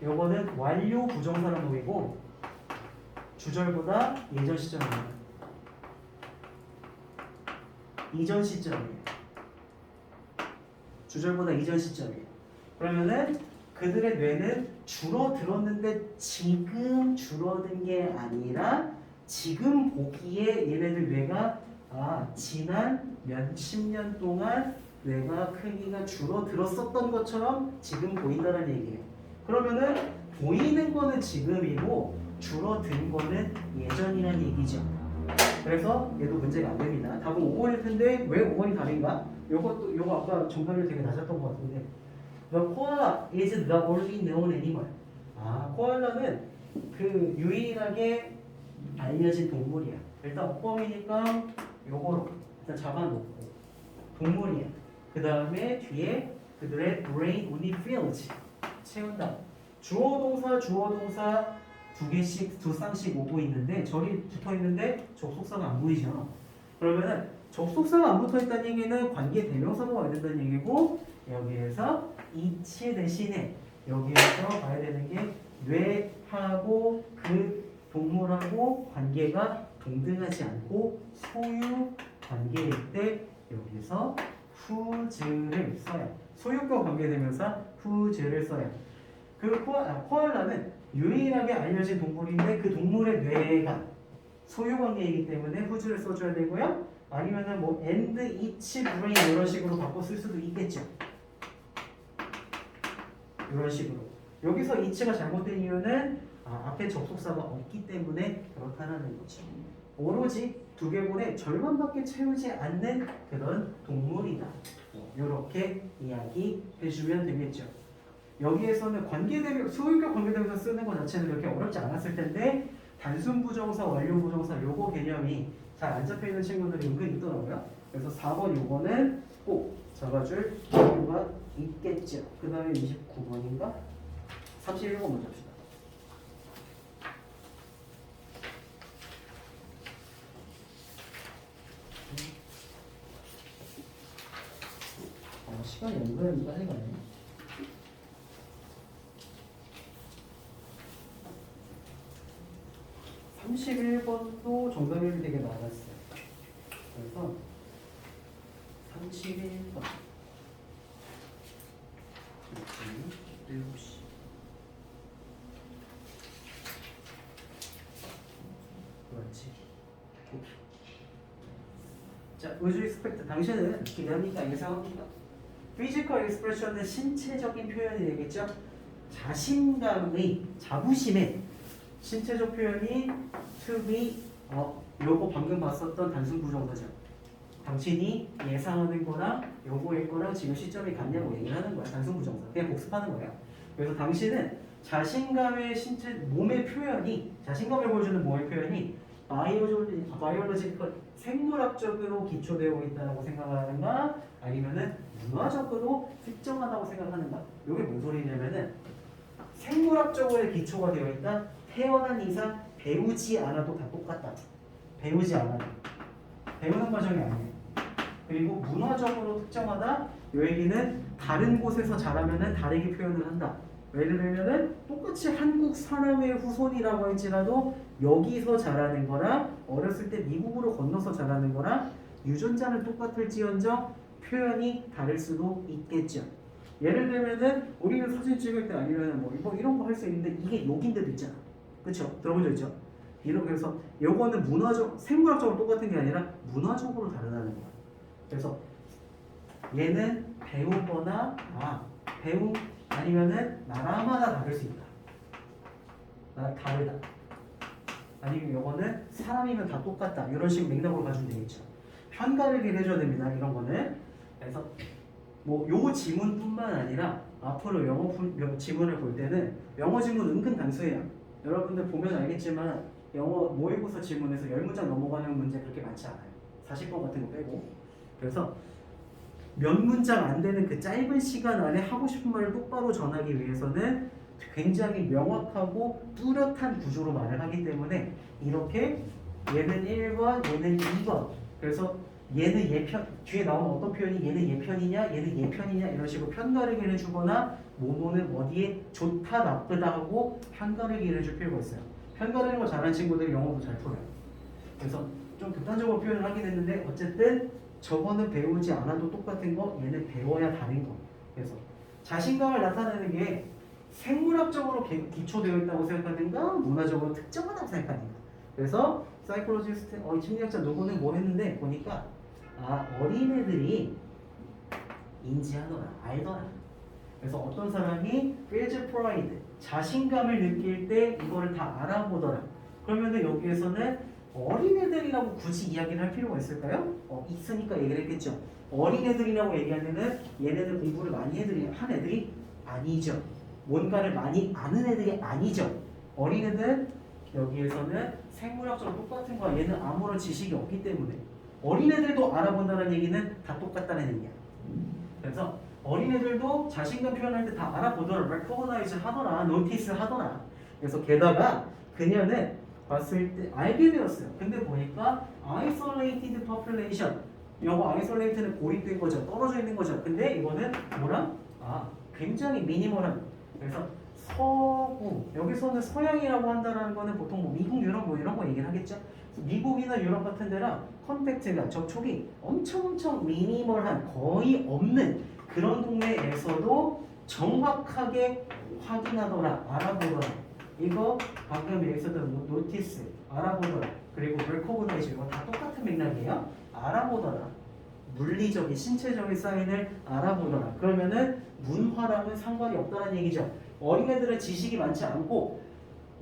요거는 완료 부정사라는 놈이고 주절보다 예전 시점입니다. 이전 시점이에요. 주절보다 이전 시점이에요. 그러면은 그들의 뇌는 줄어들었는데 지금 줄어든 게 아니라 지금 보기에 얘네들 뇌가 지난 몇십 년 동안 뇌가 크기가 줄어들었었던 것처럼 지금 보인다는 얘기예요. 그러면은 보이는 거는 지금이고 줄어든 거는 예전이라는 얘기죠. 그래서 얘도 문제가 안 됩니다. 답은 5번일 텐데 왜 5번이 답인가? 요거 아까 정답률 되게 낮았던 것 같은데. The koala is the only known animal. 코알라는 그 유일하게 알려진 동물이야. 일단 어법이니까 요거로 일단 잡아놓고 동물이야. 그 다음에 뒤에 그들의 brain only fills 채운다. 주어 동사 두 개씩 두 쌍씩 오고 있는데 절이 붙어 있는데 접속사가 안 보이죠. 그러면은 접속사가 안 붙어 있다는 얘기는 관계 대명사가 와야 된다는 얘기고 여기에서 이치 대신에 여기에서 봐야 되는 게 뇌하고 그 동물하고 관계가 동등하지 않고 소유 관계일 때 여기서 whose를 써야 소유과 관계대명사 whose를 써야 그 코알라는 유일하게 알려진 동물인데 그 동물의 뇌가 소유 관계이기 때문에 whose를 써줘야 되고요. 아니면은 뭐 and each brain 이런 식으로 바꿔 쓸 수도 있겠죠. 이런 식으로. 여기서 each가 잘못된 이유는 앞에 접속사가 없기 때문에 그렇다는 거죠. 오로지 두개골의 절반밖에 채우지 않는 그런 동물이다. 이렇게 이야기해주면 되겠죠. 여기에서는 소유격 관계대명사 쓰는 것 자체는 그렇게 어렵지 않았을 텐데 단순 부정사, 완료 부정사 요거 개념이 잘 안 잡혀 있는 친구들이 은근 있더라고요. 그래서 4번 요거는 꼭 잡아줄 필요가 있겠죠. 그 다음에 29번인가? 31번 먼저 합시다. 시간이 은근 빨리 가네. (31번도) 정답률이 되게 낮았어요. 그래서 31번 7시 그렇지. 자, 우주 익스펙트 당신은 기대합니까? 예상합니까? 피지컬 익스프레션은 신체적인 표현이 되겠죠? 자신감의, 자부심의 신체적 표현이 to be 요거 방금 봤었던 단순 부정사죠. 당신이 예상하는 거랑 요거일 거랑 지금 시점이 같냐고 얘기를 하는 거야. 단순 부정사. 그냥 복습하는 거예요. 그래서 당신은 자신감의 신체, 몸의 표현이, 자신감을 보여주는 몸의 표현이 바이올로지컬, 생물학적으로 기초되어 있다고 생각하는가? 아니면은 문화적으로 특정하다고 생각하는가? 이게 뭔 소리냐면은 생물학적으로 기초가 되어 있다. 태어난 이상 배우지 않아도 다 똑같다. 배우지 않아도. 배우는 과정이 아니에요. 그리고 문화적으로 특정하다. 이 얘기는 다른 곳에서 자라면은 다르게 표현을 한다. 예를 들면은 똑같이 한국 사람의 후손이라고 할지라도 여기서 자라는 거랑 어렸을 때 미국으로 건너서 자라는 거랑 유전자는 똑같을지언정 표현이 다를 수도 있겠죠. 예를 들면은 우리는 사진 찍을 때 아니면 뭐 이런 거 할 수 있는데 이게 여긴 데도 있잖아. 그쵸? 들어본 적 있죠? 그래서 요거는 생물학적으로 똑같은 게 아니라 문화적으로 다르다는 거야. 그래서 얘는 배우거나 아니면은 나라마다 다를 수 있다. 다르다. 아니면 요거는 사람이면 다 똑같다. 이런 식으로 맥락으로 가지면 되겠죠. 편가를 해줘야 됩니다. 이런 거는. 그래서 요 지문뿐만 아니라 앞으로 영어 지문을 볼 때는 영어 지문 은근 단수해요. 여러분들 보면 알겠지만 영어 모의고사 지문에서 10문장 넘어가는 문제 그렇게 많지 않아요. 40번 같은 거 빼고. 그래서 몇 문장 안 되는 그 짧은 시간 안에 하고 싶은 말을 똑바로 전하기 위해서는 굉장히 명확하고 뚜렷한 구조로 말을 하기 때문에 이렇게 얘는 1번, 얘는 2번. 그래서 얘는 예편, 뒤에 나오는 어떤 표현이 얘는 예편이냐, 얘는 예편이냐 이런 식으로 편가르기를 해주거나 뭐뭐는 어디에 좋다, 나쁘다 하고 편가르기를 해줄 필요가 있어요. 편가르는 거 잘하는 친구들이 영어도 잘 풀어요. 그래서 좀 극단적으로 표현을 하긴 했는데 어쨌든 저거는 배우지 않아도 똑같은 거, 얘는 배워야 다른 거. 그래서 자신감을 나타내는 게 생물학적으로 기초되어 있다고 생각하는가, 문화적으로 특정하다고 생각하는가. 그래서 사이콜로지스트, 심리학자 누구는 뭐 했는데 보니까 어린애들이 인지하더라, 알더라. 그래서 어떤 사람이 feels pride, 자신감을 느낄 때 이거를 다 알아보더라. 그러면은 여기에서는 어린애들이라고 굳이 이야기를 할 필요가 있을까요? 있으니까 얘기를 했겠죠. 어린애들이라고 얘기하면은 얘네들 공부를 많이 한 애들이 아니죠. 뭔가를 많이 아는 애들이 아니죠. 어린애들 여기에서는 생물학적으로 똑같은 거야. 얘는 아무런 지식이 없기 때문에 어린애들도 알아본다는 얘기는 다 똑같다는 얘기야. 그래서 어린애들도 자신감 표현할 때 다 알아보더라, recognize 하더라, notice 하더라. 그래서 게다가 그녀는 봤을 때 알게 되었어요. 근데 보니까 isolated population, 영어 isolate는 고립된 거죠, 떨어져 있는 거죠. 근데 이거는 뭐랑? 굉장히 미니멀한. 그래서 서구, 여기서는 서양이라고 한다는 거는 보통 뭐 미국, 유럽 뭐 이런 거 얘기를 하겠죠. 미국이나 유럽 같은 데랑 컨택트가 접촉이 엄청 미니멀한, 거의 없는 그런 동네에서도 정확하게 확인하더라, 알아보더라. 이거 방금 여기서도 노티스, 알아보더라. 그리고 레코그나이즈, 이거 다 똑같은 맥락이에요. 알아보더라. 물리적인, 신체적인 사인을 알아보더라. 그러면은 문화랑은 상관이 없다는 얘기죠. 어린애들은 지식이 많지 않고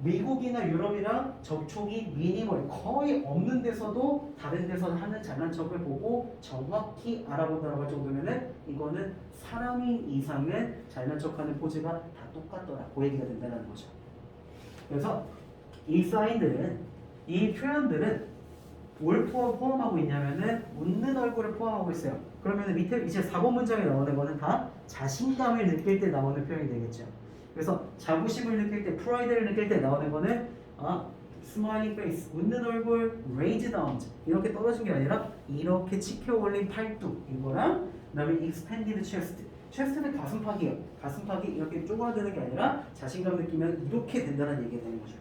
미국이나 유럽이랑 접촉이 미니멀, 거의 없는 데서도 다른 데서 하는 잘난 척을 보고 정확히 알아본다고 할 정도면은 이거는 사람인 이상은 잘난 척하는 포즈가 다 똑같더라, 그 얘기가 된다는 거죠. 그래서 이 사인들은, 이 표현들은 뭘 포함하고 있냐면은 웃는 얼굴을 포함하고 있어요. 그러면 밑에 이제 4번 문장에 나오는 거는 다 자신감을 느낄 때 나오는 표현이 되겠죠. 그래서 자부심을 느낄 때, 프라이드를 느낄 때 나오는 거는 smiling face, 웃는 얼굴, raised arms, 이렇게 떨어진 게 아니라 이렇게 치켜 올린 팔뚝, 이거랑 그다음에 expanded chest, chest는 가슴팍이에요. 가슴팍이 이렇게 쪼그라드는 게 아니라 자신감 느끼면 이렇게 된다는 얘기가 되는 거죠.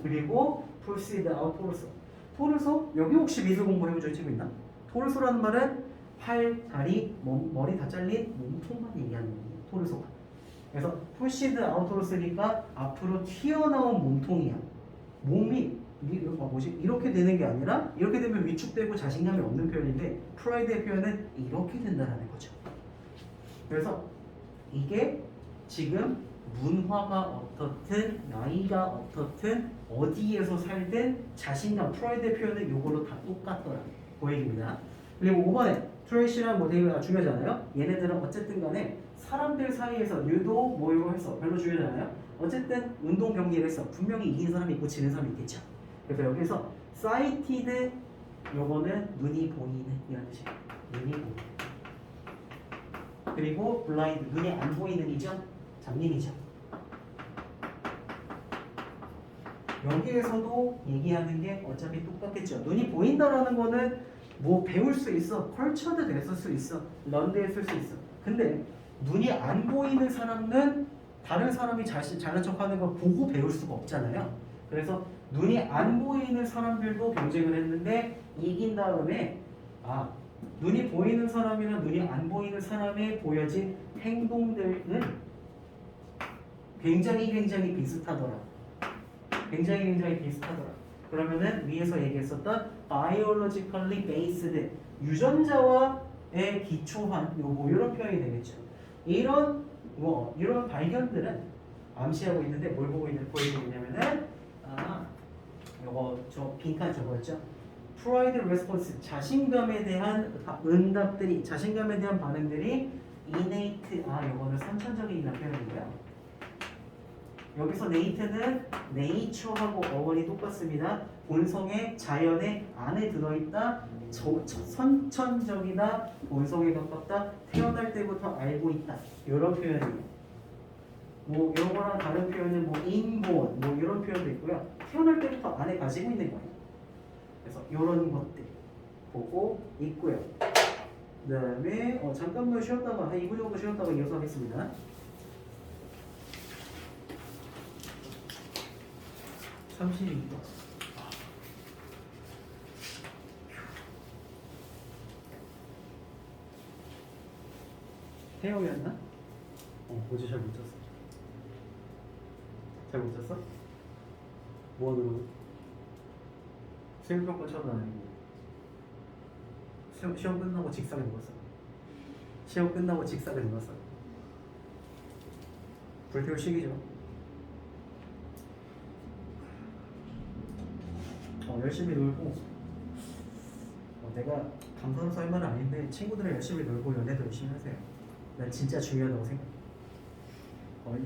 그리고 proceed out torso, 토르소, 여기 혹시 미술 공부해본 적 있나? 토르소라는 말은 팔, 다리, 머리 다 잘린 몸통만 얘기하는 거예요, 토르소가. 그래서 푸시드 아우토로스니까 앞으로 튀어나온 몸통이야. 몸이 이렇게 되는 게 아니라 이렇게 되면 위축되고 자신감이 없는 표현인데 프라이드의 표현은 이렇게 된다는 거죠. 그래서 이게 지금 문화가 어떻든 나이가 어떻든 어디에서 살든 자신감, 프라이드의 표현은 이걸로 다 똑같더라, 그 얘기입니다. 그리고 5번에 트레이시랑 뭐 되게 중요하지 않아요? 얘네들은 어쨌든 간에 사람들 사이에서 유독 뭐 해서 별로 중요하지 않아요? 어쨌든 운동 경기를 해서 분명히 이기는 사람이 있고 지는 사람이 있겠죠. 그래서 여기서 sighted, 요거는 눈이 보이는 이런 뜻이에요. 눈이 보이는. 그리고 blind, 눈이 안 보이는 이죠? 장님이죠. 여기에서도 얘기하는 게 어차피 똑같겠죠. 눈이 보인다라는 거는 뭐 배울 수 있어, 컬처드 됐을 수 있어, 런드 했을 수 있어. 근데 눈이 안 보이는 사람은 다른 사람이 잘난 척하는 걸 보고 배울 수가 없잖아요. 그래서 눈이 안 보이는 사람들도 경쟁을 했는데 이긴 다음에 눈이 보이는 사람이나 눈이 안 보이는 사람의 보여진 행동들은 굉장히 비슷하더라. 굉장히 비슷하더라. 그러면은 위에서 얘기했었던 biologically based, 유전자와에 기초한 이런 표현이 되겠죠. 이런 발견들은 암시하고 있는데 뭘 보고 보이고 있냐면은 요거 저 빈칸 저거였죠. Pride response, 자신감에 대한 응답들이, 자신감에 대한 반응들이 innate, 요거는 선천적인 표현이고요. 여기서 nate는 nature하고 어원이 똑같습니다. 본성의, 자연의 안에 들어있다, 선천적이다, 본성에 가깝다, 태어날 때부터 알고 있다, 이런 표현이에요. 뭐 이런 거랑 다른 표현은 뭐 inborn, 뭐 이런 표현도 있고요. 태어날 때부터 안에 가지고 있는 거예요. 그래서 이런 것들 보고 있고요. 그 다음에 잠깐만 쉬었다가 한 2분 정도 쉬었다가 이어서 하겠습니다. 32번. 태영이었나? 어제 잘 못 잤어. 잘 못 잤어? 뭐하느라고? 수행평가처럼 아니고 시험 끝나고 직사를 먹었어. 시험 끝나고 직사를 먹었어. 불태울 시기죠. 열심히 놀고, 내가 감사로서 할 말은 아닌데 친구들이랑 열심히 놀고 연애도 열심히 하세요. 난 진짜 중요하다고 생각해.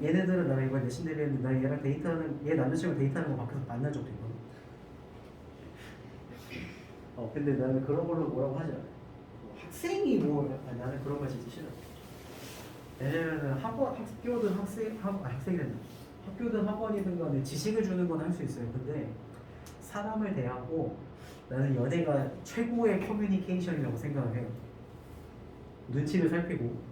얘네들은 나랑 이번에 내신 대비했는데 나 얘랑 데이트하는, 얘 남자친구랑 데이트하는 거 밖에서 만난 적도 있거든. 근데 나는 그런 걸로 뭐라고 하지 않아. 학생이 나는 그런 거 진짜 싫어. 왜냐면은 학교든 학생이 된다. 학교든 학원이든 간에 지식을 주는 건 할 수 있어요. 근데 사람을 대하고 나는 연애가 최고의 커뮤니케이션이라고 생각을 해요. 눈치를 살피고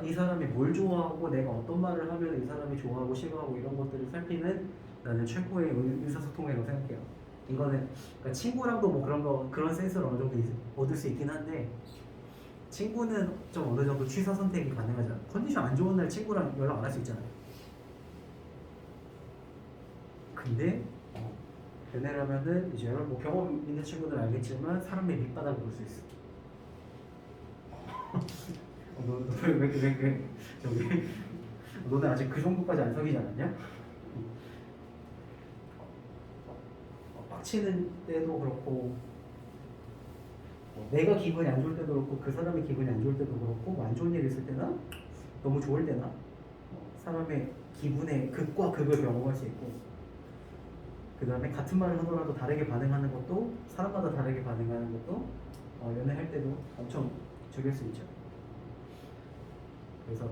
이 사람이 뭘 좋아하고 내가 어떤 말을 하면 이 사람이 좋아하고 싫어하고 이런 것들을 살피는 나는 최고의 의사소통이라고 생각해요. 이거는 그러니까 친구랑도 뭐 그런 센스를 어느 정도 얻을 수 있긴 한데 친구는 좀 어느 정도 취사 선택이 가능하잖아. 컨디션 안 좋은 날 친구랑 연락 안 할 수 있잖아. 근데 연애를 하면은 이제 여러분 뭐 경험 있는 친구들 알겠지만 사람의 밑바닥을 볼 수 있어. 너왜 저기 너는 아직 그 정도까지 안 사귀지 않았냐? 빡치는 때도 그렇고 내가 기분이 안 좋을 때도 그렇고 그 사람의 기분이 안 좋을 때도 그렇고 뭐안 좋은 일 있을 때나 너무 좋을 때나 사람의 기분의 극과 극을 경험할 수 있고 그 다음에 같은 말을 하더라도 다르게 반응하는 것도 사람마다 다르게 반응하는 것도 연애할 때도 엄청 적일 수 있죠. 그래서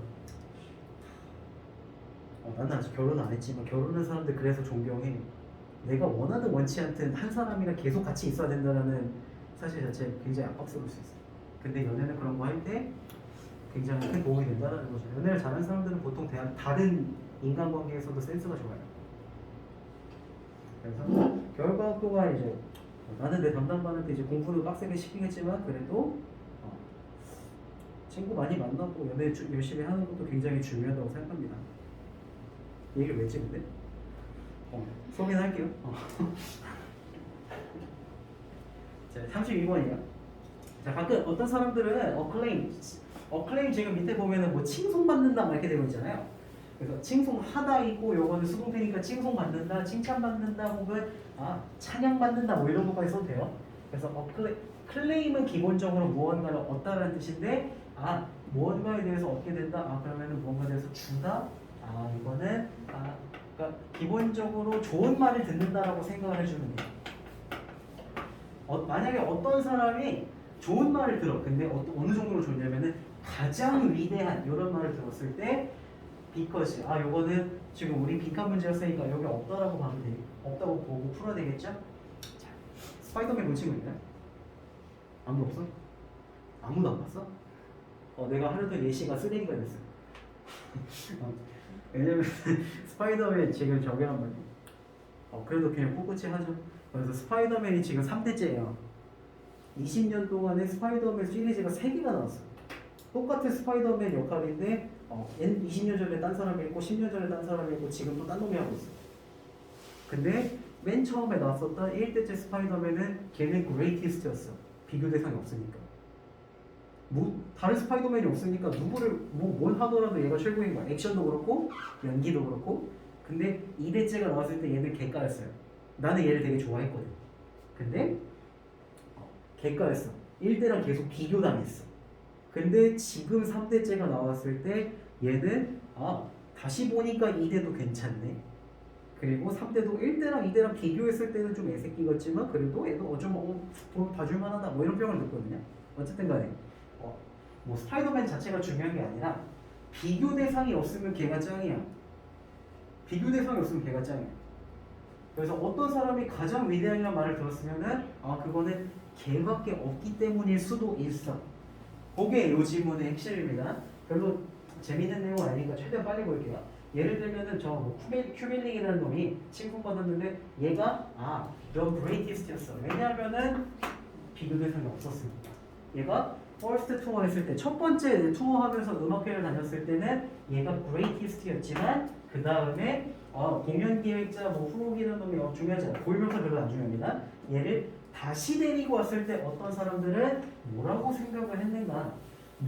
나는 아직 결혼 안 했지만 결혼한 사람들 그래서 존경해. 내가 원하든 원치 않든 한 사람이랑 계속 같이 있어야 된다는 사실 자체 굉장히 압박스러울 수 있어. 근데 연애는 그런 거 할 때 굉장히 큰 도움이 된다는 거죠. 연애를 잘하는 사람들은 보통 다른 인간관계에서도 센스가 좋아요. 그래서 결과도가 이제 나는 내 담당반한테 이제 공부도 빡세게 시키겠지만 그래도 친구 많이 만나고 연애 열심히 하는 것도 굉장히 중요하다고 생각합니다. 얘기를 왜 찍는데? 소개는 할게요. 자, 32번이에요. 자, 가끔 어떤 사람들은 어클레임 지금 밑에 보면은 뭐 칭송받는다 막 이렇게 되어 있잖아요. 그래서 칭송하다 있고 요거는 수동태니까 칭송받는다, 칭찬받는다 혹은 찬양받는다 뭐 이런 것까지 써도 돼요. 그래서 클레임은 기본적으로 무언가를 얻다라는 뜻인데 무언가에 대해서 얻게 된다. 그러면은 무언가에 대해서 주다. 이거는 그러니까 기본적으로 좋은 말을 듣는다라고 생각을 해주면 돼요. 만약에 어떤 사람이 좋은 말을 들어. 근데 어느 정도로 좋냐면은 가장 위대한 이런 말을 들었을 때 because 요거는 지금 우리 빈칸 문제였으니까 여기 없다라고 봐도 돼. 없다고 보고 풀어야 되겠죠? 자, 스파이더맨 본 친구 있나요? 아무도 없어? 아무도 안 봤어? 내가 하려던 예시가 쓰레기가 됐어. 왜냐면 스파이더맨 지금 저기란 말이야. 그래도 그냥 꿋꿋이 하죠. 그래서 스파이더맨이 지금 3대째예요. 20년 동안에 스파이더맨 시리즈가 3개가 나왔어. 똑같은 스파이더맨 역할인데 20년 전에 딴 사람이 있고 10년 전에 딴 사람이 있고 지금 또 딴 놈이 하고 있어. 근데 맨 처음에 나왔었던 1대째 스파이더맨은 걔는 그레이티스트였어. 비교 대상이 없으니까. 다른 스파이더맨이 없으니까 누구를 뭘 하더라도 얘가 최고인 거야. 액션도 그렇고 연기도 그렇고. 근데 2대째가 나왔을 때 얘는 개까였어요. 나는 얘를 되게 좋아했거든. 근데 개까였어. 1대랑 계속 비교당했어. 근데 지금 3대째가 나왔을 때 얘는 다시 보니까 2대도 괜찮네. 그리고 3대도 1대랑 2대랑 비교했을 때는 좀 애새끼 같지만 그래도 얘도 봐줄 만하다 뭐 이런 평을 듣거든요. 어쨌든 간에 뭐 스파이더맨 자체가 중요한 게 아니라 비교 대상이 없으면 걔가 짱이야. 비교 대상이 없으면 걔가 짱이야. 그래서 어떤 사람이 가장 위대하다는 말을 들었으면은 그거는 걔밖에 없기 때문일 수도 있어. 그게 요 지문의 핵심입니다. 별로 재밌는 내용은 아니니까 최대한 빨리 볼게요. 예를 들면은 큐빌링이라는 놈이 칭송받았는데 얘가 The Greatest였어. 왜냐하면은 비교 대상이 없었으니까. 얘가 퍼스트 투어 했을 때 첫 번째 투어 하면서 음악회를 다녔을 때는 얘가 Greatest였지만 그 다음에 공연 기획자 후보기는 놈이 중요하지 않아. 보이면서 별로 안 중요합니다. 얘를 다시 데리고 왔을 때 어떤 사람들은 뭐라고 생각을 했는가?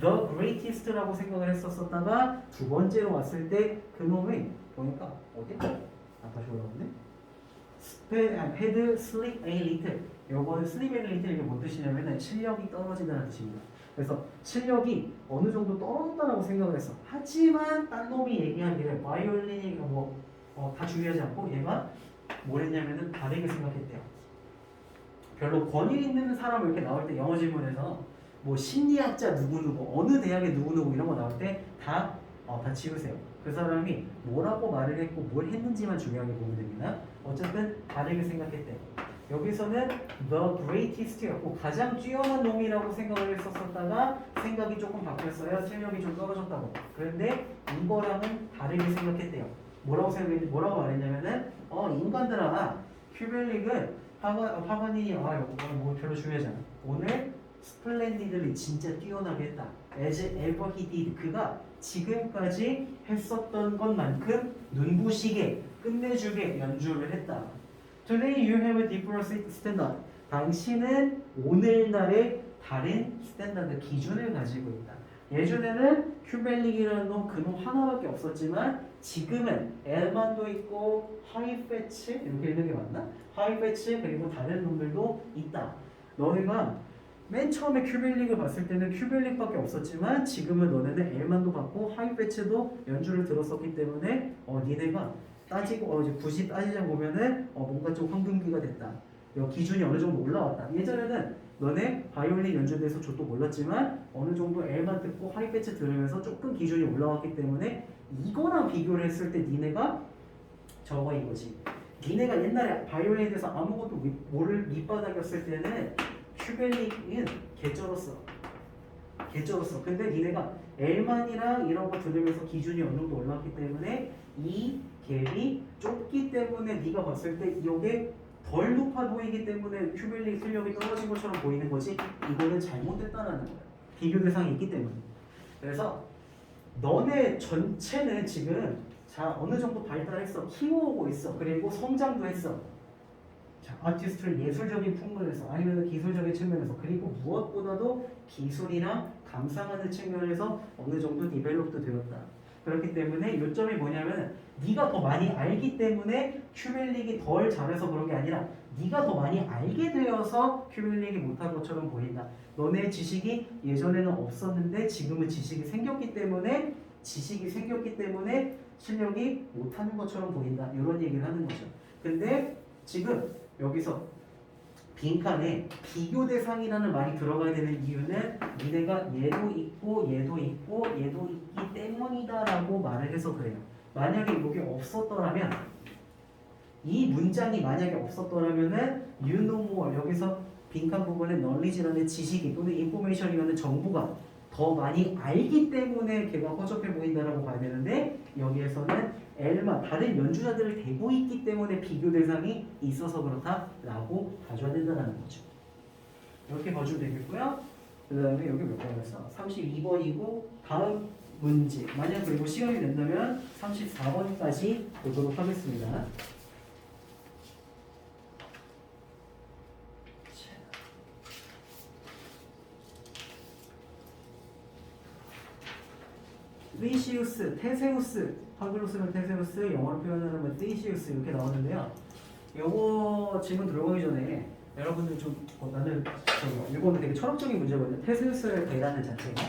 The Greatest라고 생각을 했었다가 두 번째로 왔을 때 그놈이 보니까 어디? 다시 올라왔네. Had sleep a little. 요거는 sleep a little 이게 뭔 뜻이냐면은 실력이 떨어진다는 뜻입니다. 그래서 실력이 어느 정도 떨어졌다라고 생각을 했어. 하지만 딴 놈이 얘기하기를 바이올린이 다 중요하지 않고 얘가 뭘 했냐면은 다르게 생각했대요. 별로 권위 있는 사람 이렇게 나올 때 영어 질문에서 뭐 심리학자 누구누구 어느 대학의 누구누구 이런 거 나올 때 다 지우세요. 그 사람이 뭐라고 말을 했고 뭘 했는지만 중요하게 보면 됩니다. 어쨌든 다르게 생각했대. 여기서는 the greatest였고 가장 뛰어난 놈이라고 생각을 했었다가 생각이 조금 바뀌었어요. 실력이 좀 떨어졌다고. 그런데 이거랑은 다르게 생각했대요. 뭐라고 말했냐면은 인간들아 큐벨릭은 파가닌이 뭐 별로 중요하지 않아. 오늘 스플렌디들이 진짜 뛰어나게 했다. as ever he did. 그가 지금까지 했었던 것만큼 눈부시게 끝내주게 연주를 했다. Today you have a different standard. 당신은 오늘날의 다른 스탠다드 기준을 가지고 있다. 예전에는 큐벨릭이라는 놈 그놈 하나밖에 없었지만 지금은 엘만도 있고 하이패치 이렇게 있는 게 맞나? 하이패치 그리고 다른 놈들도 있다. 너네가 맨 처음에 큐벨릭을 봤을 때는 큐벨릭밖에 없었지만 지금은 너네는 엘만도 봤고 하이패치도 연주를 들었었기 때문에 니네가 따지고 이제 굳이 따지자 보면은 뭔가 좀 황금기가 됐다. 기준이 어느 정도 올라왔다. 예전에는 너네 바이올린 연주에 대해서 저도 몰랐지만 어느 정도 엘만 듣고 하이패치 들으면서 조금 기준이 올라왔기 때문에 이거랑 비교를 했을 때 니네가 저거인 거지. 니네가 옛날에 바이올린에 대해서 아무것도 모를 밑바닥이었을 때는 큐벨릭은 개쩔었어. 근데 니네가 엘만이랑 이런 거 들으면서 기준이 어느 정도 올라왔기 때문에 이 갭이 좁기 때문에 네가 봤을 때 이게 덜 높아 보이기 때문에 큐벨릭 실력이 떨어진 것처럼 보이는 거지. 이거는 잘못됐다라는 거야. 비교 대상이 있기 때문에. 그래서 너네 전체는 지금 어느 정도 발달했어. 키워오고 있어. 그리고 성장도 했어. 아티스트를 예술적인 풍문에서 아니면 기술적인 측면에서 그리고 무엇보다도 기술이랑 감상하는 측면에서 어느 정도 디벨롭도 되었다. 그렇기 때문에 요점이 뭐냐면 네가 더 많이 알기 때문에 큐벨릭이 덜 잘해서 그런 게 아니라 네가 더 많이 알게 되어서 큐벨릭이 못한 것처럼 보인다. 너네 지식이 예전에는 없었는데 지금은 지식이 생겼기 때문에 실력이 못하는 것처럼 보인다. 이런 얘기를 하는 거죠. 근데 지금 여기서 빈칸에 비교 대상이라는 말이 들어가야 되는 이유는 니네가 얘도 있고 얘도 있고 얘도 있기 때문이다라고 말을 해서 그래요. 만약에 이게 없었더라면 이 문장이 만약에 없었더라면은 you know more 여기서 빈칸 부분에 knowledge라는 지식이 또는 information이라는 정보가 더 많이 알기 때문에 걔가 허접해 보인다라고 봐야 되는데 여기에서는 엘만 다른 연주자들을 대고 있기 때문에 비교 대상이 있어서 그렇다라고 봐줘야 된다는 거죠. 이렇게 봐주면 되겠고요. 그 다음에 여기 몇 번이었어? 32번이고 다음 문제 만약 그리고 시간이 된다면 34번까지 보도록 하겠습니다. 티시우스, 테세우스, 한글로 쓰면 테세우스, 영어로 표현하면 티시우스 이렇게 나오는데요. 요거 질문 들어가기 전에 여러분들 좀 나는 이거는 되게 철학적인 문제거든요. 테세우스의 배라는 자체가.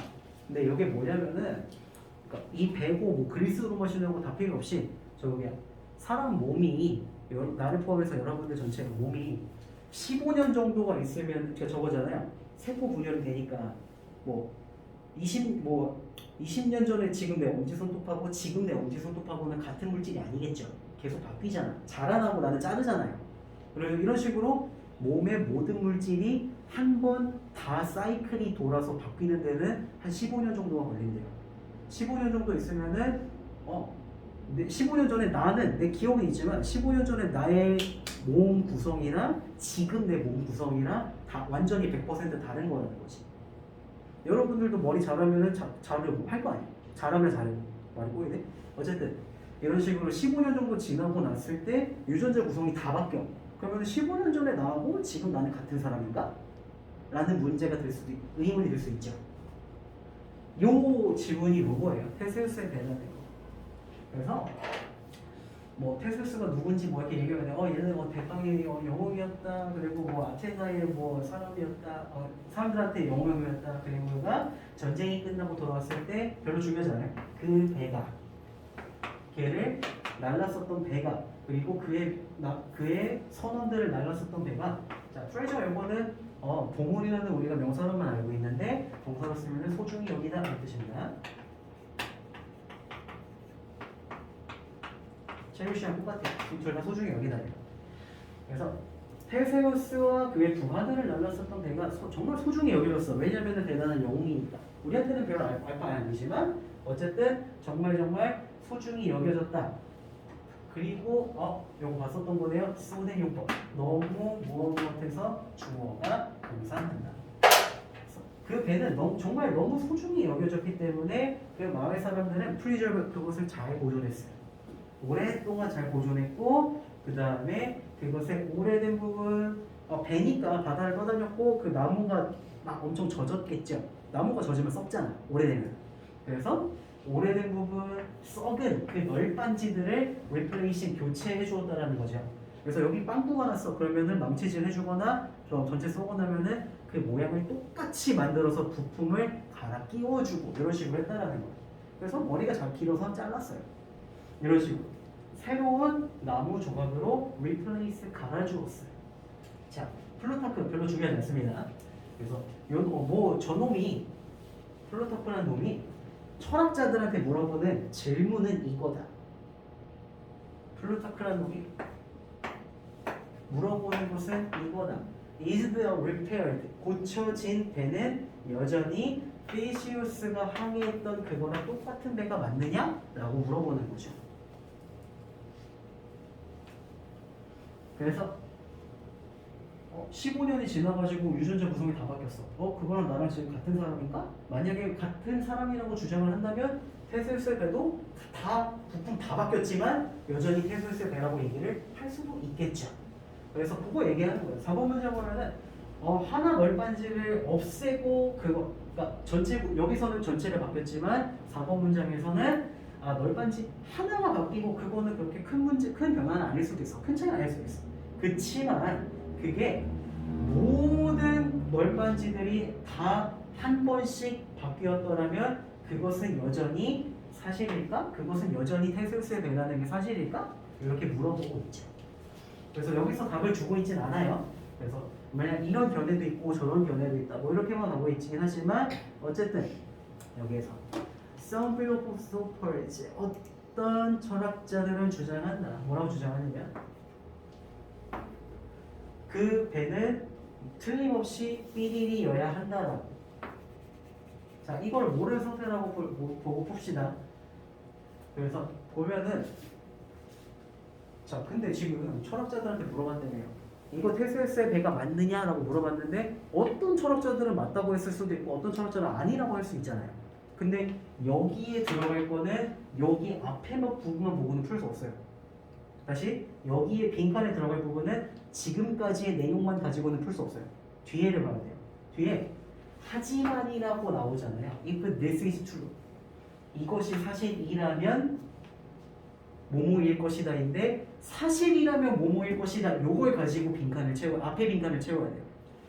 근데 이게 뭐냐면은 그러니까 이 배고 뭐 그리스 로마 신화고 다 필요 없이 저기 사람 몸이 나를 포함해서 여러분들 전체 몸이 15년 정도가 있으면 저거잖아요. 세포 분열이 되니까 20년 전에 지금 내 엄지손톱하고 지금 내 엄지손톱하고는 같은 물질이 아니겠죠. 계속 바뀌잖아. 자라나고 나는 자르잖아요. 그래서 이런 식으로 몸의 모든 물질이 한 번 다 사이클이 돌아서 바뀌는 데는 한 15년 정도가 걸린대요. 15년 정도 있으면은 15년 전에 나는 내 기억은 있지만 15년 전에 나의 몸 구성이랑 지금 내 몸 구성이랑 다 완전히 100% 다른 거라는 거지. 여러분들도 머리 자라면은 자르고 할 거 아니야. 자라면 자르고 말이 꼬이네. 어쨌든 이런 식으로 15년 정도 지나고 났을 때 유전자 구성이 다 바뀌어. 그러면 15년 전에 나하고 지금 나는 같은 사람인가? 라는 문제가 될 수도 의문이 될 수 있죠. 요 질문이 뭐예요? 테세우스에 대한 거. 그래서 테세우스가 누군지 이렇게 얘기하면 얘는 대빵의 영웅이었다. 그리고 아테나의 사람이었다. 사람들한테 영웅이었다. 그리고 그가 전쟁이 끝나고 돌아왔을 때 별로 중요하지 않아요. 그 배가 걔를 날랐었던 배가 그리고 그의 선원들을 날랐었던 배가 자 트레저 이거는 보물이라는 우리가 명사로만 알고 있는데 동사로 쓰면 소중히 여기다 라는 뜻입니다. 체류시랑 똑같아요. 둘 다 소중히 여기다예요. 그래서 테세우스와 그의 두 아들을 날랐었던 배가 정말 소중히 여겨졌어. 왜냐하면 대단한 영웅이니까. 우리한테는 별 알바 아니지만 어쨌든 정말 소중히 여겨졌다. 그리고 요거 봤었던 거네요. 소대용법. 너무 무엇해서 주어가 동사한다. 그 배는 정말 너무 소중히 여겨졌기 때문에 그 마을 사람들은 프리저브 그것을 잘 보존했어요. 오랫동안 잘 보존했고 그 다음에 그것의 오래된 부분 배니까 바다를 떠다녔고 그 나무가 막 엄청 젖었겠죠. 나무가 젖으면 썩잖아. 오래되면. 그래서 오래된 부분 썩은 그 널빤지들을 리플레이싱 교체해 주었다라는 거죠. 그래서 여기 빵꾸가 났어. 그러면은 망치질 해주거나 좀 전체 썩어나면은 그 모양을 똑같이 만들어서 부품을 갈아 끼워주고 이런 식으로 했다라는 거예요. 그래서 머리가 잘 길어서 잘랐어요. 이런 식으로 새로운 나무 조각으로 리플레이스 갈아주었어요. 자, 플루타크 별로 중요하지 않습니다. 그래서 저놈이 플루타크라는 놈이 철학자들한테 물어보는 질문은 이거다. 플루타크라는 놈이 물어보는 것은 이거다. Is the repaired 고쳐진 배는 여전히 페시우스가 항해했던 그거랑 똑같은 배가 맞느냐? 라고 물어보는 거죠. 그래서 15년이 지나가지고 유전자 구성이 다 바뀌었어. 그거랑 나랑 지금 같은 사람인가? 만약에 같은 사람이라고 주장을 한다면 테세우스의 배도 부품 다 바뀌었지만 여전히 테세우스의 배라고 얘기를 할 수도 있겠죠. 그래서 그거 얘기하는 거예요. 4번 문제 보면은 하나 널빤지를 없애고 그러니까 여기서는 전체가 바뀌었지만 4번 문장에서는 널빤지 하나가 바뀌고 그거는 그렇게 큰 변화는 아닐 수도 있어. 큰 차이는 아닐 수도 있어. 그치만 그게 모든 널빤지들이 다 한 번씩 바뀌었더라면 그것은 여전히 사실일까? 그것은 여전히 테세우스의 배라는 게 사실일까? 이렇게 물어보고 있죠. 그래서 여기서 답을 주고 있진 않아요. 그래서 만약 이런 견해도 있고 저런 견해도 있다 뭐 이렇게만 하고 있긴 하지만 어쨌든 여기에서 Some philosophers 어떤 철학자들은 주장한다. 뭐라고 주장하냐면 그 배는 틀림없이 삐리리여야 한다라고. 자, 이걸 뭐를 상태라고 보고 풉시다. 그래서 보면은 자, 근데 지금 철학자들한테 물어봤는데요. 이거 테세우스의 배가 맞느냐라고 물어봤는데 어떤 철학자들은 맞다고 했을 수도 있고 어떤 철학자는 아니라고 할 수 있잖아요. 근데 여기에 들어갈 거는 여기 앞에 부분만 보고는 풀 수 없어요. 다시 여기에 빈칸에 들어갈 부분은 지금까지의 내용만 가지고는 풀 수 없어요. 뒤에를 봐야 돼요. 뒤에 하지만이라고 나오잖아요. If this is true. 이것이 사실이라면 뭐뭐일 것이다인데 사실이라면 뭐뭐일 것이다. 요걸 가지고 앞에 빈칸을 채워야 돼요.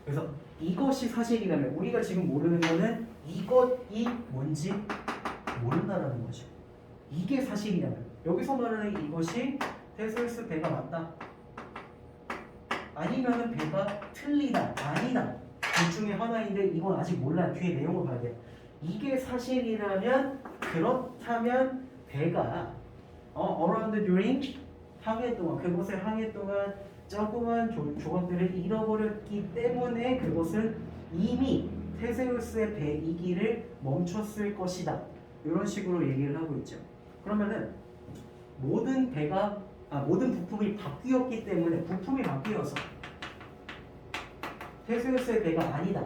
그래서 이것이 사실이라면 우리가 지금 모르는 거는 이것이 뭔지 모른다라는 거죠. 이게 사실이라면 여기서 말하는 이것이 테세우스 배가 맞다. 아니면은 배가 틀리다. 아니다. 둘 중에 하나인데 이건 아직 몰라. 뒤에 내용을 봐야 돼요. 이게 사실이라면 그렇다면 배가 around during 항해 동안 그곳의 항해 동안 조그만 조각들을 잃어버렸기 때문에 그것은 이미 테세우스의 배이기를 멈췄을 것이다. 이런 식으로 얘기를 하고 있죠. 그러면은 모든 부품이 바뀌었기 때문에 부품이 바뀌어서 테세우스의 배가 아니다.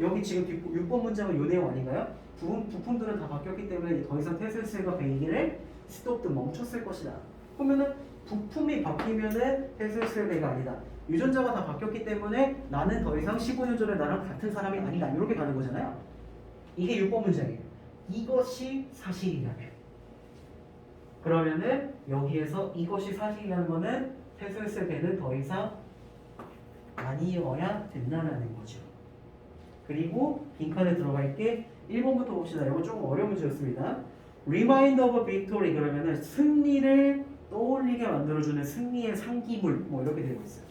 여기 지금 6번 문장은 요 내용 아닌가요? 부품들은 다 바뀌었기 때문에 더 이상 테세우스가 배이기를 스톱도 멈췄을 것이다. 그러면은 부품이 바뀌면은 테세우스의 배가 아니다. 유전자가 다 바뀌었기 때문에 나는 더 이상 15년 전에 나랑 같은 사람이 아니다. 이렇게 가는 거잖아요. 이게 6번 문장이에요. 이것이 사실이라면. 그러면은 여기에서 이것이 사실이라는 거는 테세우스의 배는 더 이상 아니어야 된다는 거죠. 그리고 빈칸에 들어갈게 1번부터 봅시다. 이거 조금 어려운 문제였습니다. remind of victory 그러면은 승리를 떠올리게 만들어주는 승리의 상기물 뭐 이렇게 되고 있어요.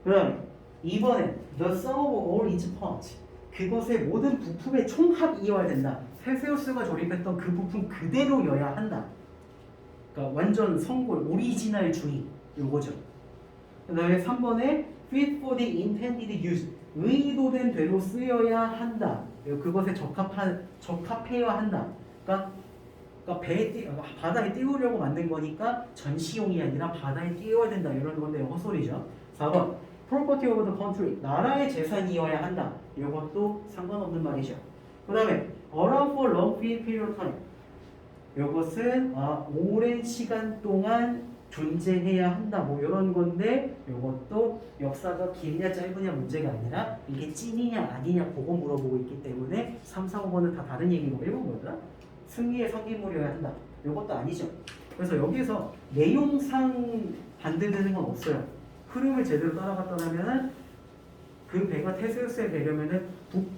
그다음에 2번에 the sum of all its parts 그것의 모든 부품의 총합이어야 된다. 테세우스가 조립했던 그 부품 그대로여야 한다. 그러니까 완전 성골 오리지널주의 요거죠. 그다음에 3번에 fit for the intended use 의도된 대로 쓰여야 한다. 그것에 적합해야 한다. 그러니까 바다에 띄우려고 만든 거니까 전시용이 아니라 바다에 띄워야 된다. 이런 건데 헛소리죠. 4번 property of the country 나라의 재산이어야 한다. 이것도 상관없는 말이죠. 그 다음에 around for long period of time 이것은 오랜 시간 동안 존재해야 한다. 뭐 이런 건데 이것도 역사가 길냐 짧으냐 문제가 아니라 이게 찐이냐 아니냐 그거 물어보고 있기 때문에 3, 4, 5번은 다 다른 얘기고 1번 뭐더라? 승리의 상기물이어야 한다. 이것도 아니죠. 그래서 여기서 내용상 반대되는 건 없어요. 흐름을 제대로 따라갔더라면은 그 배가 테세우스에 되려면은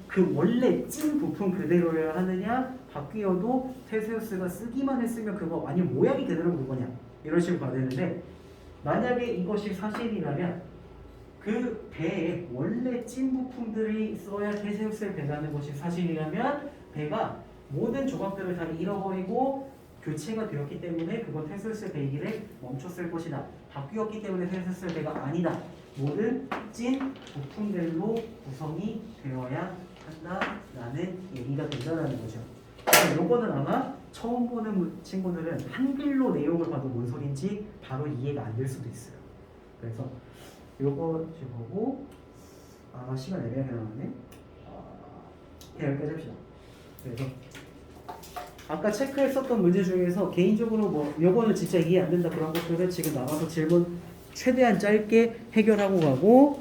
그 원래 찐 부품 그대로여야 하느냐 바뀌어도 테세우스가 쓰기만 했으면 그거 아니면 모양이 그대로 그거냐 이런 식으로 가야 되는데 만약에 이것이 사실이라면 그 배에 원래 찐 부품들이 있어야 테세우스에 된다는 것이 사실이라면 배가 모든 조각들을 다 잃어버리고 교체가 되었기 때문에 그건 테세우스의 배기를 멈췄을 것이다. 바뀌었기 때문에 테세우스의 배가 아니다. 모든 찐 부품들로 구성이 되어야 한다라는 얘기가 된다는 거죠. 그래서 요거는 아마 처음 보는 친구들은 한글로 내용을 봐도 뭔 소린지 바로 이해가 안 될 수도 있어요. 그래서 요거 보고 시간 애매하게 나왔네. 그냥 여기까지 합시다. 그래서 아까 체크했었던 문제 중에서 개인적으로 뭐 요거는 진짜 이해 안 된다 그런 것들은 지금 나가서 질문 최대한 짧게 해결하고 가고